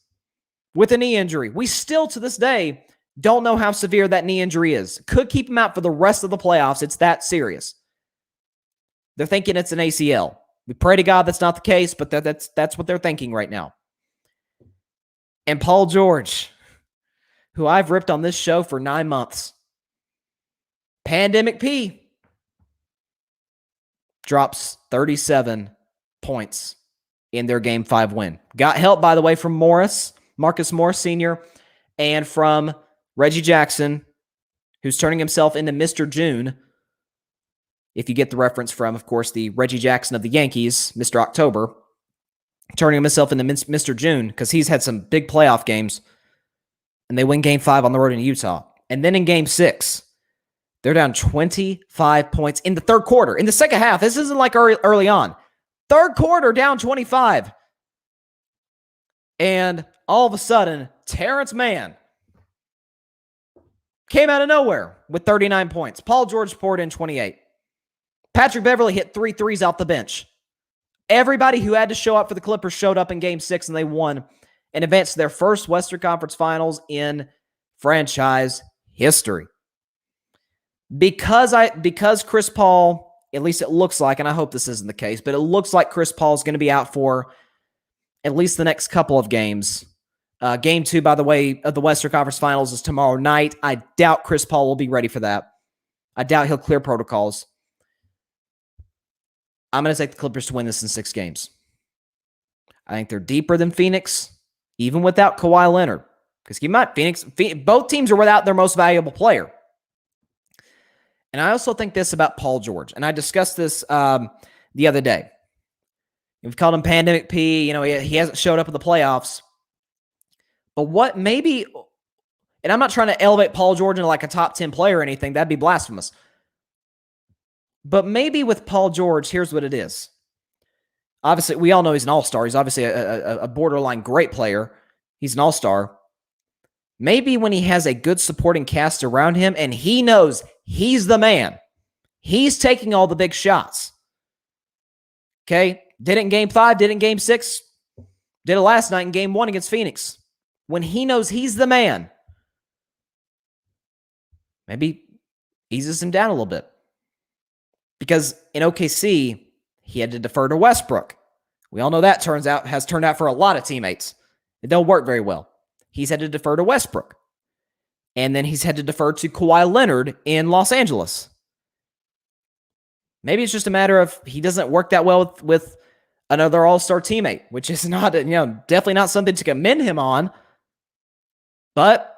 with a knee injury. We still, to this day, don't know how severe that knee injury is. Could keep him out for the rest of the playoffs. It's that serious. They're thinking it's an ACL. We pray to God that's not the case, but that's what they're thinking right now. And Paul George, who I've ripped on this show for 9 months. Pandemic P drops 37 points in their Game 5 win. Got help, by the way, from Marcus Morris Sr., and from Reggie Jackson, who's turning himself into Mr. June. If you get the reference from, of course, the Reggie Jackson of the Yankees, Mr. October, turning himself into Mr. June because he's had some big playoff games, and they win Game 5 on the road in Utah. And then in Game 6, they're down 25 points in the third quarter. In the second half, this isn't like early on. Third quarter, down 25. And all of a sudden, Terrence Mann came out of nowhere with 39 points. Paul George poured in 28. Patrick Beverley hit 3 threes off the bench. Everybody who had to show up for the Clippers showed up in Game 6, and they won and advanced to their first Western Conference Finals in franchise history. Because Chris Paul, at least it looks like, and I hope this isn't the case, but it looks like Chris Paul is going to be out for at least the next couple of games. Game 2, by the way, of the Western Conference Finals is tomorrow night. I doubt Chris Paul will be ready for that. I doubt he'll clear protocols. I'm going to take the Clippers to win this in 6 games. I think they're deeper than Phoenix, even without Kawhi Leonard. Because keep in mind, both teams are without their most valuable player. And I also think this about Paul George. And I discussed this the other day. We've called him Pandemic P. He hasn't showed up in the playoffs. But what maybe, and I'm not trying to elevate Paul George into like a top 10 player or anything. That'd be blasphemous. But maybe with Paul George, here's what it is. Obviously, we all know he's an all-star. He's obviously a borderline great player. He's an all-star. Maybe when he has a good supporting cast around him and he knows he's the man, he's taking all the big shots. Okay? Did it in Game 5, did it in Game 6, did it last night in Game 1 against Phoenix. When he knows he's the man, maybe eases him down a little bit. Because in OKC, he had to defer to Westbrook. We all know that has turned out for a lot of teammates. It don't work very well. He's had to defer to Westbrook. And then he's had to defer to Kawhi Leonard in Los Angeles. Maybe it's just a matter of he doesn't work that well with another all-star teammate, which is not, definitely not something to commend him on. But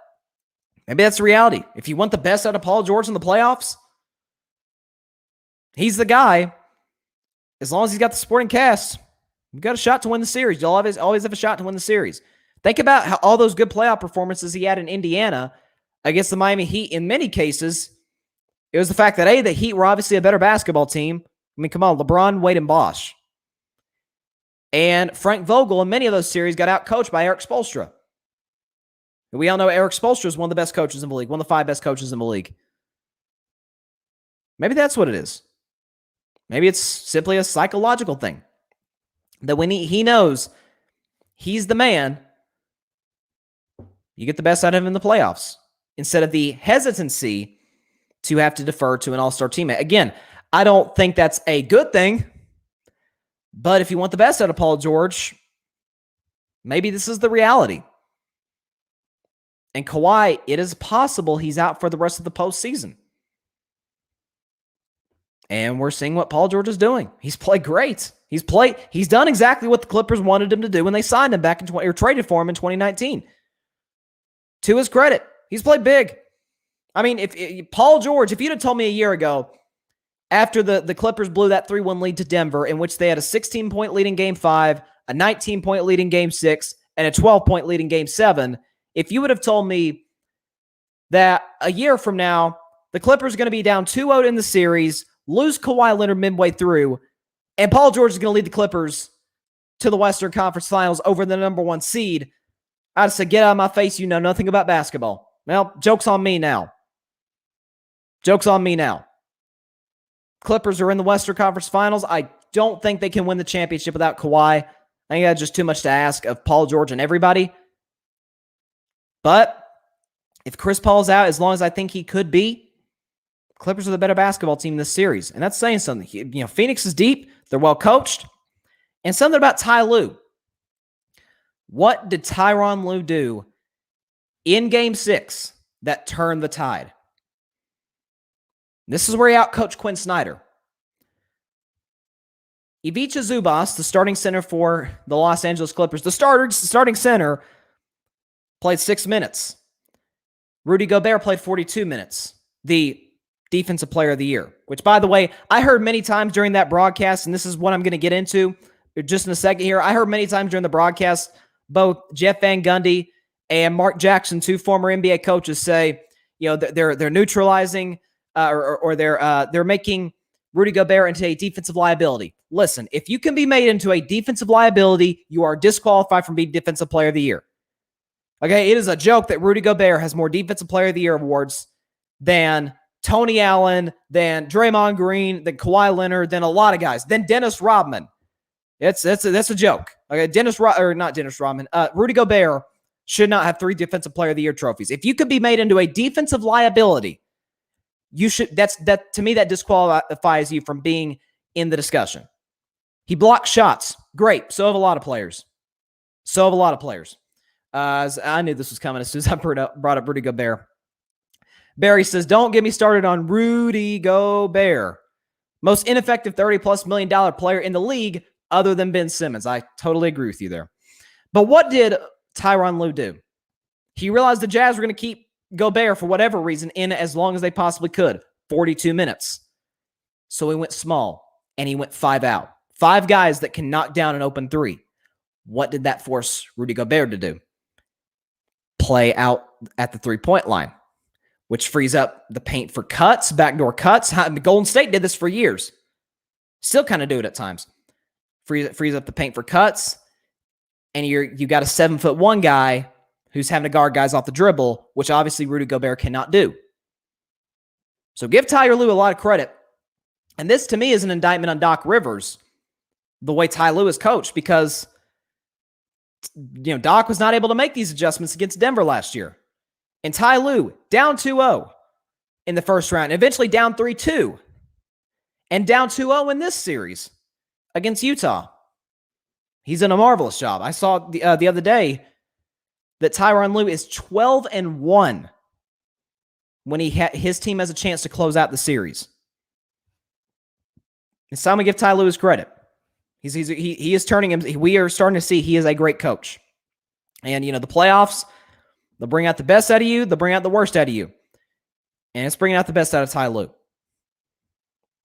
maybe that's the reality. If you want the best out of Paul George in the playoffs, he's the guy. As long as he's got the supporting cast, you've got a shot to win the series. You'll always have a shot to win the series. Think about how all those good playoff performances he had in Indiana against the Miami Heat. In many cases, it was the fact that, the Heat were obviously a better basketball team. I mean, come on, LeBron, Wade, and Bosh. And Frank Vogel in many of those series got out-coached by Eric Spoelstra. We all know Eric Spoelstra is one of the best coaches in the league, one of the 5 best coaches in the league. Maybe that's what it is. Maybe it's simply a psychological thing. That when he knows he's the man, you get the best out of him in the playoffs. Instead of the hesitancy to have to defer to an all-star teammate. Again, I don't think that's a good thing. But if you want the best out of Paul George, maybe this is the reality. And Kawhi, it is possible he's out for the rest of the postseason. And we're seeing what Paul George is doing. He's played great. He's done exactly what the Clippers wanted him to do when they signed him back in or traded for him in 2019. To his credit, he's played big. I mean, if Paul George, if you'd have told me a year ago, after the Clippers blew that 3-1 lead to Denver, in which they had a 16-point lead in Game 5, a 19-point lead in Game 6, and a 12-point lead in Game 7, if you would have told me that a year from now, the Clippers are going to be down 2-0 in the series, lose Kawhi Leonard midway through, and Paul George is going to lead the Clippers to the Western Conference Finals over the number 1 seed, I'd have said, get out of my face, you know nothing about basketball. Well, joke's on me now. Joke's on me now. Clippers are in the Western Conference Finals. I don't think they can win the championship without Kawhi. I think that's just too much to ask of Paul George and everybody. But if Chris Paul's out, as long as I think he could be, Clippers are the better basketball team in this series. And that's saying something. Phoenix is deep. They're well coached. And something about Ty Lue. What did Tyronn Lue do in Game 6 that turned the tide? This is where he outcoached Quinn Snyder. Ivica Zubac, the starting center for the Los Angeles Clippers, the starting center, played 6 minutes. Rudy Gobert played 42 minutes. The Defensive Player of the Year, which, by the way, I heard many times during that broadcast, and this is what I'm going to get into just in a second here. I heard many times during the broadcast, both Jeff Van Gundy and Mark Jackson, 2 former NBA coaches, say, they're neutralizing or they're making Rudy Gobert into a defensive liability. Listen, if you can be made into a defensive liability, you are disqualified from being Defensive Player of the Year. Okay, it is a joke that Rudy Gobert has more Defensive Player of the Year awards than Tony Allen, than Draymond Green, than Kawhi Leonard, than a lot of guys, than Dennis Rodman. That's a joke. Okay, Rudy Gobert should not have 3 Defensive Player of the Year trophies. If you could be made into a defensive liability, you should. That to me, that disqualifies you from being in the discussion. He blocks shots, great. So have a lot of players. So have a lot of players. I knew this was coming as soon as I brought up Rudy Gobert. Barry says, don't get me started on Rudy Gobert. Most ineffective $30+ million player in the league other than Ben Simmons. I totally agree with you there. But what did Tyronn Lue do? He realized the Jazz were going to keep Gobert for whatever reason in as long as they possibly could. 42 minutes. So he went small, and he went 5 out. 5 guys that can knock down an open 3. What did that force Rudy Gobert to do? Play out at the 3-point line, which frees up the paint for cuts, backdoor cuts. Golden State did this for years. Still kind of do it at times. Frees up the paint for cuts, and you got a 7'1" guy who's having to guard guys off the dribble, which obviously Rudy Gobert cannot do. So give Ty Lue a lot of credit. And this, to me, is an indictment on Doc Rivers, the way Ty Lue is coached, because Doc was not able to make these adjustments against Denver last year. And Ty Lue, down 2-0 in the first round, eventually down 3-2, and down 2-0 in this series against Utah. He's done a marvelous job. I saw the other day that Tyronn Lue is 12-1 when his team has a chance to close out the series. It's time to give Ty Lue his credit. He is turning him. We are starting to see he is a great coach. And the playoffs, they'll bring out the best out of you. They'll bring out the worst out of you. And it's bringing out the best out of Ty Lue.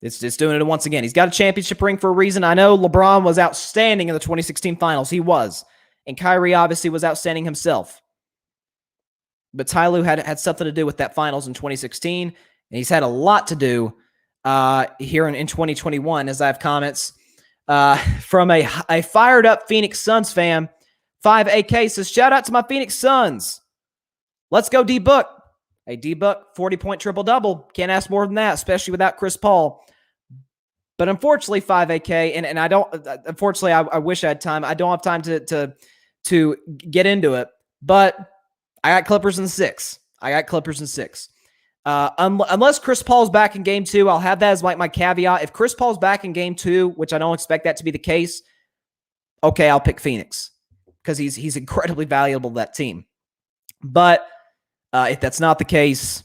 It's just doing it once again. He's got a championship ring for a reason. I know LeBron was outstanding in the 2016 finals. He was. And Kyrie obviously was outstanding himself. But Ty Lue had something to do with that finals in 2016. And he's had a lot to do here in 2021, as I have comments from a fired up Phoenix Suns fan. 5AK says, shout out to my Phoenix Suns. Let's go D-Book. Hey, D-Book, 40-point triple-double. Can't ask more than that, especially without Chris Paul. But unfortunately, 5AK, and I don't, unfortunately, I wish I had time. I don't have time to get into it. But I got Clippers in 6. Unless Chris Paul's back in game 2, I'll have that as my caveat. If Chris Paul's back in game 2, which I don't expect that to be the case, okay, I'll pick Phoenix because he's incredibly valuable to that team. But if that's not the case,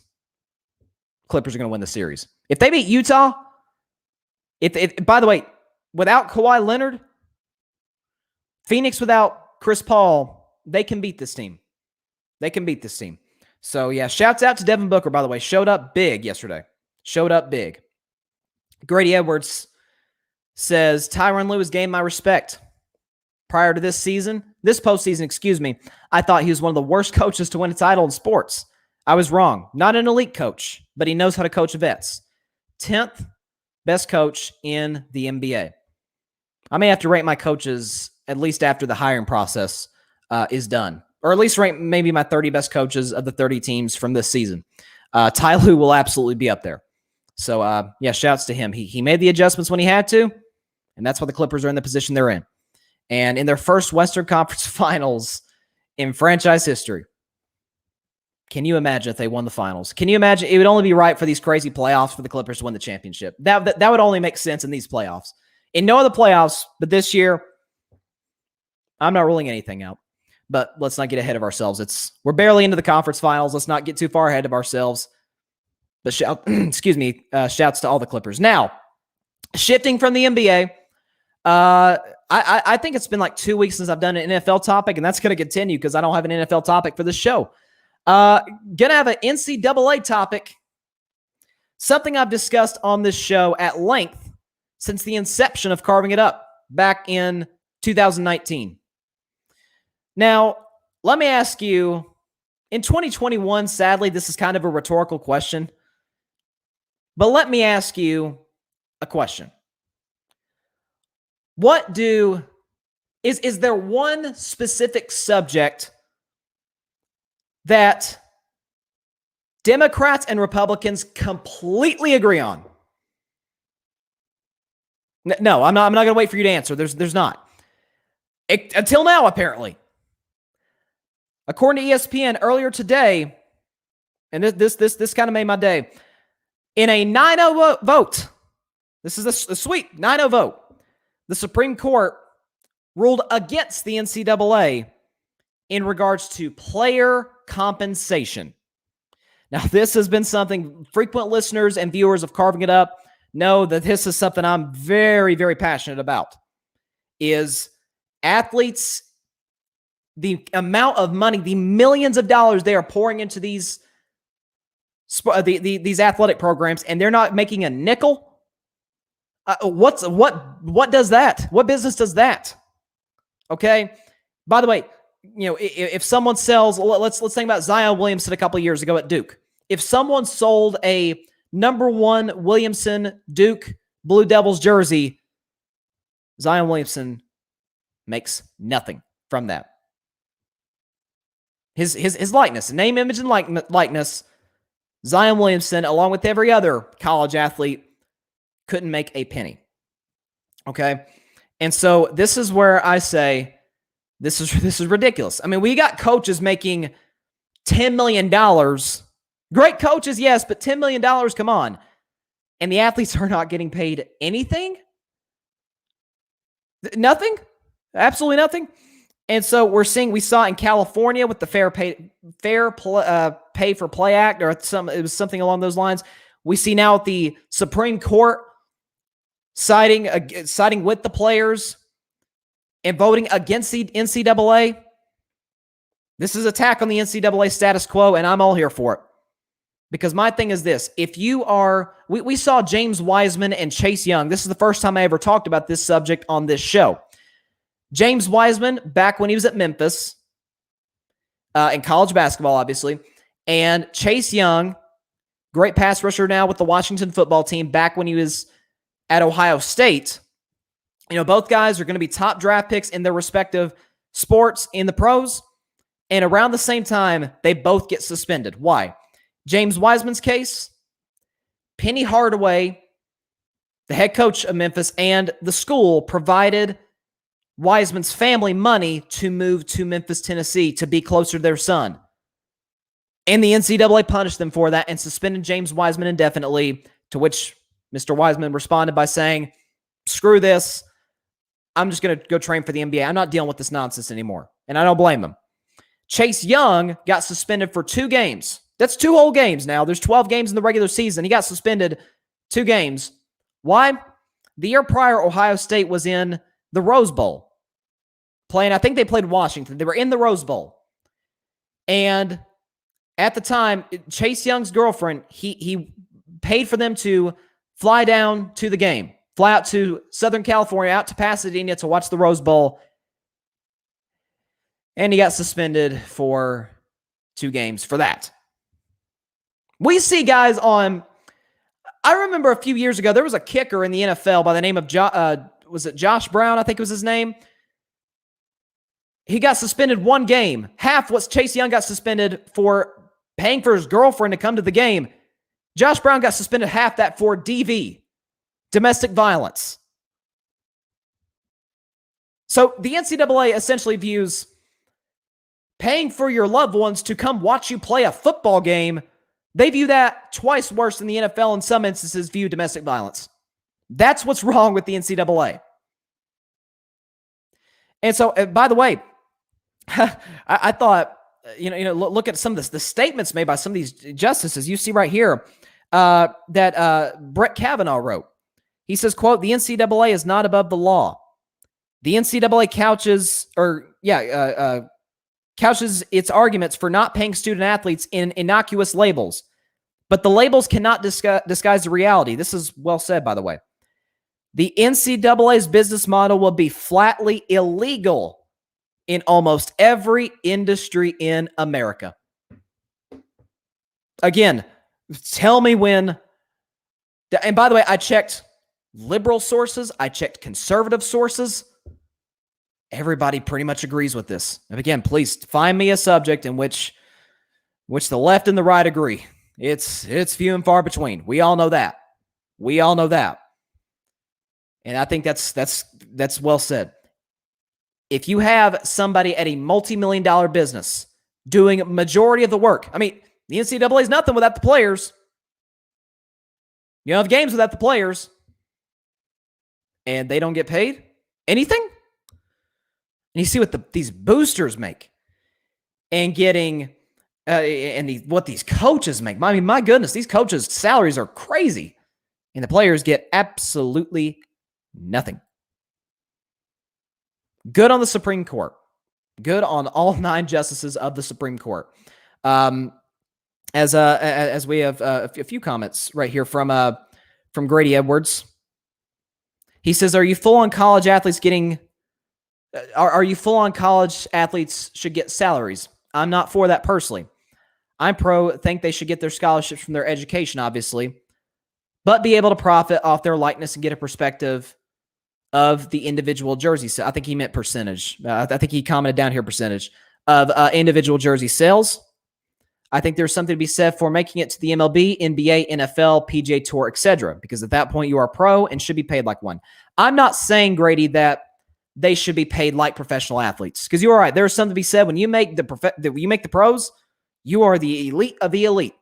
Clippers are going to win the series. If they beat Utah, if by the way, without Kawhi Leonard, Phoenix without Chris Paul, they can beat this team. So, yeah, shouts out to Devin Booker, by the way. Showed up big yesterday. Grady Edwards says, Tyronn Lue has gained my respect. Prior to this postseason, I thought he was one of the worst coaches to win a title in sports. I was wrong. Not an elite coach, but he knows how to coach vets. 10th best coach in the NBA. I may have to rate my coaches at least after the hiring process is done. Or at least rank maybe my 30 best coaches of the 30 teams from this season. Ty Lue will absolutely be up there. So, yeah, shouts to him. He made the adjustments when he had to, and that's why the Clippers are in the position they're in. And in their first Western Conference Finals in franchise history, can you imagine if they won the finals? Can you imagine? It would only be right for these crazy playoffs for the Clippers to win the championship. That would only make sense in these playoffs. In no other playoffs, but this year, I'm not ruling anything out. But let's not get ahead of ourselves. We're barely into the conference finals. Let's not get too far ahead of ourselves. But shouts to all the Clippers. Now, shifting from the NBA, I think it's been like 2 weeks since I've done an NFL topic, and that's going to continue because I don't have an NFL topic for this show. Going to have an NCAA topic, something I've discussed on this show at length since the inception of Carving It Up back in 2019. Now, let me ask you, in 2021, sadly, this is kind of a rhetorical question, but let me ask you a question. Is there one specific subject that Democrats and Republicans completely agree on? No, I'm not going to wait for you to answer. There's not. Until now, apparently. According to ESPN earlier today, and this kind of made my day, in a 9-0 vote, this is a sweet 9-0 vote, the Supreme Court ruled against the NCAA in regards to player compensation. Now, this has been something frequent listeners and viewers of Carving It Up know that this is something I'm very, very passionate about, is athletes, the amount of money, the millions of dollars they are pouring into these athletic programs, and they're not making a nickel. What does that? What business does that? Okay. By the way, if someone sells, let's think about Zion Williamson a couple of years ago at Duke. If someone sold a number 1 Williamson Duke Blue Devils jersey, Zion Williamson makes nothing from that. His likeness, name, image, and likeness, Zion Williamson, along with every other college athlete, couldn't make a penny. Okay? And so this is where I say this is ridiculous. I mean, we got coaches making $10 million. Great coaches, yes, but $10 million, come on. And the athletes are not getting paid anything? Nothing? Absolutely nothing? And so we saw in California with the Fair Pay for Play Act, or it was something along those lines. We see now at the Supreme Court siding with the players and voting against the NCAA. This is an attack on the NCAA status quo, and I'm all here for it. Because my thing is this: if you are, we saw James Wiseman and Chase Young. This is the first time I ever talked about this subject on this show. James Wiseman, back when he was at Memphis, in college basketball, obviously, and Chase Young, great pass rusher now with the Washington football team, back when he was at Ohio State. Both guys are going to be top draft picks in their respective sports in the pros, and around the same time, they both get suspended. Why? James Wiseman's case, Penny Hardaway, the head coach of Memphis, and the school provided Wiseman's family money to move to Memphis, Tennessee, to be closer to their son. And the NCAA punished them for that and suspended James Wiseman indefinitely, to which Mr. Wiseman responded by saying, screw this. I'm just going to go train for the NBA. I'm not dealing with this nonsense anymore. And I don't blame him. Chase Young got suspended for 2 games. That's 2 whole games now. There's 12 games in the regular season. He got suspended 2 games. Why? The year prior, Ohio State was in the Rose Bowl playing. I think they played Washington. They were in the Rose Bowl. And at the time, Chase Young's girlfriend, he paid for them to fly down to the game, fly out to Southern California, out to Pasadena to watch the Rose Bowl. And he got suspended for 2 games for that. We see guys on, I remember a few years ago, there was a kicker in the NFL by the name of, was it Josh Brown? I think it was his name. He got suspended 1 game. Half what Chase Young got suspended for paying for his girlfriend to come to the game. Josh Brown got suspended half that for DV, domestic violence. So the NCAA essentially views paying for your loved ones to come watch you play a football game. They view that twice worse than the NFL in some instances view domestic violence. That's what's wrong with the NCAA. And so, by the way, I thought, look at some of the statements made by some of these justices. You see right here that Brett Kavanaugh wrote. He says, quote, "The NCAA is not above the law. The NCAA couches its arguments for not paying student athletes in innocuous labels, but the labels cannot disguise the reality." This is well said, by the way. "The NCAA's business model will be flatly illegal in almost every industry in America." Again, tell me when. And by the way, I checked liberal sources. I checked conservative sources. Everybody pretty much agrees with this. And again, please find me a subject in which the left and the right agree. It's few and far between. We all know that. And I think that's well said. If you have somebody at a multi-million-dollar business doing a majority of the work, I mean, the NCAA is nothing without the players. You don't have games without the players. And they don't get paid anything? And you see what these boosters make and getting what these coaches make. I mean, my goodness, these coaches' salaries are crazy. And the players get absolutely nothing. Good on the Supreme Court. Good on all 9 justices of the Supreme Court. As we have a few comments right here from Grady Edwards. He says, "Are you full on college athletes getting? Are you full on college athletes should get salaries? I'm not for that personally. I'm pro. Think they should get their scholarships from their education, obviously, but be able to profit off their likeness and get a perspective of the individual jersey sale." I think he meant percentage. I think he commented down here percentage of individual jersey sales. I think there's something to be said for making it to the MLB, NBA, NFL, PGA Tour, etc. Because at that point you are pro and should be paid like one. I'm not saying, Grady, that they should be paid like professional athletes. Because you're right. There's something to be said when you make the pros, you are the elite of the elite.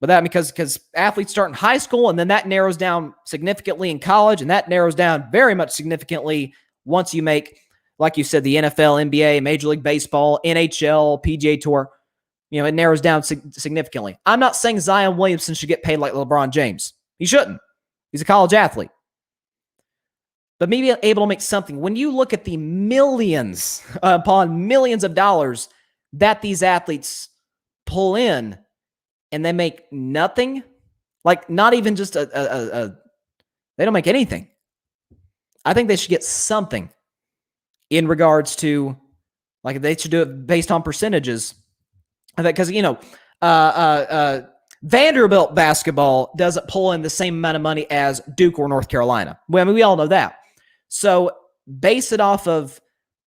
But that because athletes start in high school and then that narrows down significantly in college, and that narrows down very much significantly once you make, like you said, the NFL, NBA, Major League Baseball, NHL, PGA Tour. You know, it narrows down significantly. I'm not saying Zion Williamson should get paid like LeBron James. He shouldn't. He's a college athlete. But maybe able to make something. When you look at the millions upon millions of dollars that these athletes pull in and they make nothing, like not even just they don't make anything. I think they should get something in regards to, like, they should do it based on percentages. Because, Vanderbilt basketball doesn't pull in the same amount of money as Duke or North Carolina. Well, I mean, we all know that. So base it off of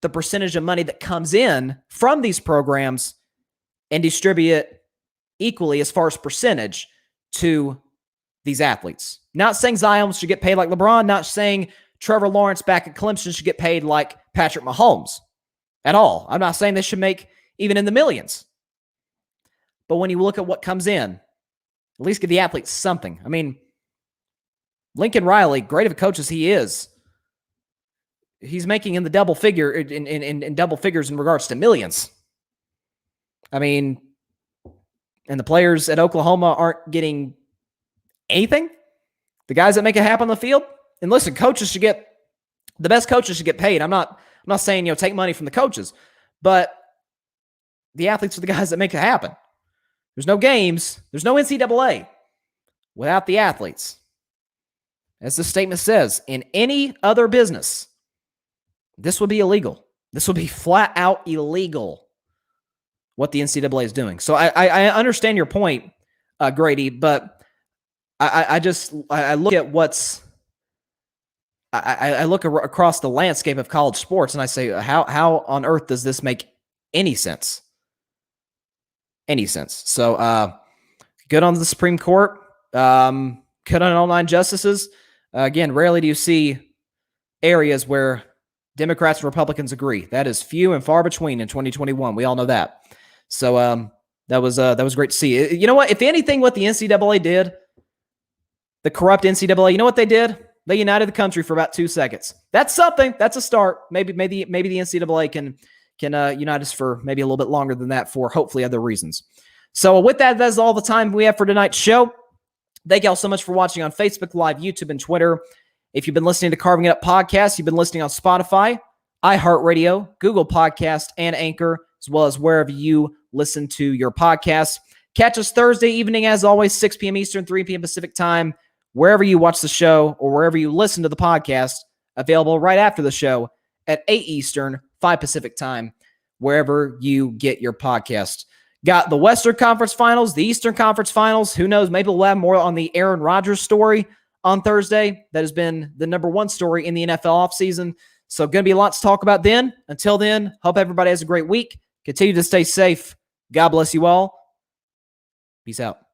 the percentage of money that comes in from these programs and distribute it equally as far as percentage to these athletes. Not saying Zion should get paid like LeBron, not saying Trevor Lawrence back at Clemson should get paid like Patrick Mahomes at all. I'm not saying they should make even in the millions. But when you look at what comes in, at least give the athletes something. I mean, Lincoln Riley, great of a coach as he is, he's making in the double figure in double figures in regards to millions. I mean, and the players at Oklahoma aren't getting anything. The guys that make it happen on the field. And listen, the best coaches should get paid. I'm not saying, take money from the coaches, but the athletes are the guys that make it happen. There's no games. There's no NCAA without the athletes. As the statement says, in any other business, this would be illegal. This would be flat out illegal what the NCAA is doing. So I understand your point, Grady, but I look at I look across the landscape of college sports and I say, how on earth does this make any sense? Any sense. So good on the Supreme Court. Good on all 9 justices. Again, rarely do you see areas where Democrats and Republicans agree. That is few and far between in 2021. We all know that. So that was great to see. You know what? If anything, what the NCAA did, the corrupt NCAA, you know what they did? They united the country for about 2 seconds. That's something. That's a start. Maybe the NCAA can unite us for maybe a little bit longer than that for hopefully other reasons. So with that, that's all the time we have for tonight's show. Thank you all so much for watching on Facebook Live, YouTube, and Twitter. If you've been listening to Carving It Up Podcast, you've been listening on Spotify, iHeartRadio, Google Podcast, and Anchor, as well as wherever you listen to your podcasts. Catch us Thursday evening, as always, 6 p.m. Eastern, 3 p.m. Pacific time, wherever you watch the show or wherever you listen to the podcast, available right after the show at 8 Eastern, 5 Pacific time, wherever you get your podcast. Got the Western Conference Finals, the Eastern Conference Finals. Who knows? Maybe we'll have more on the Aaron Rodgers story on Thursday. That has been the number one story in the NFL offseason. So going to be a lot to talk about then. Until then, hope everybody has a great week. Continue to stay safe. God bless you all. Peace out.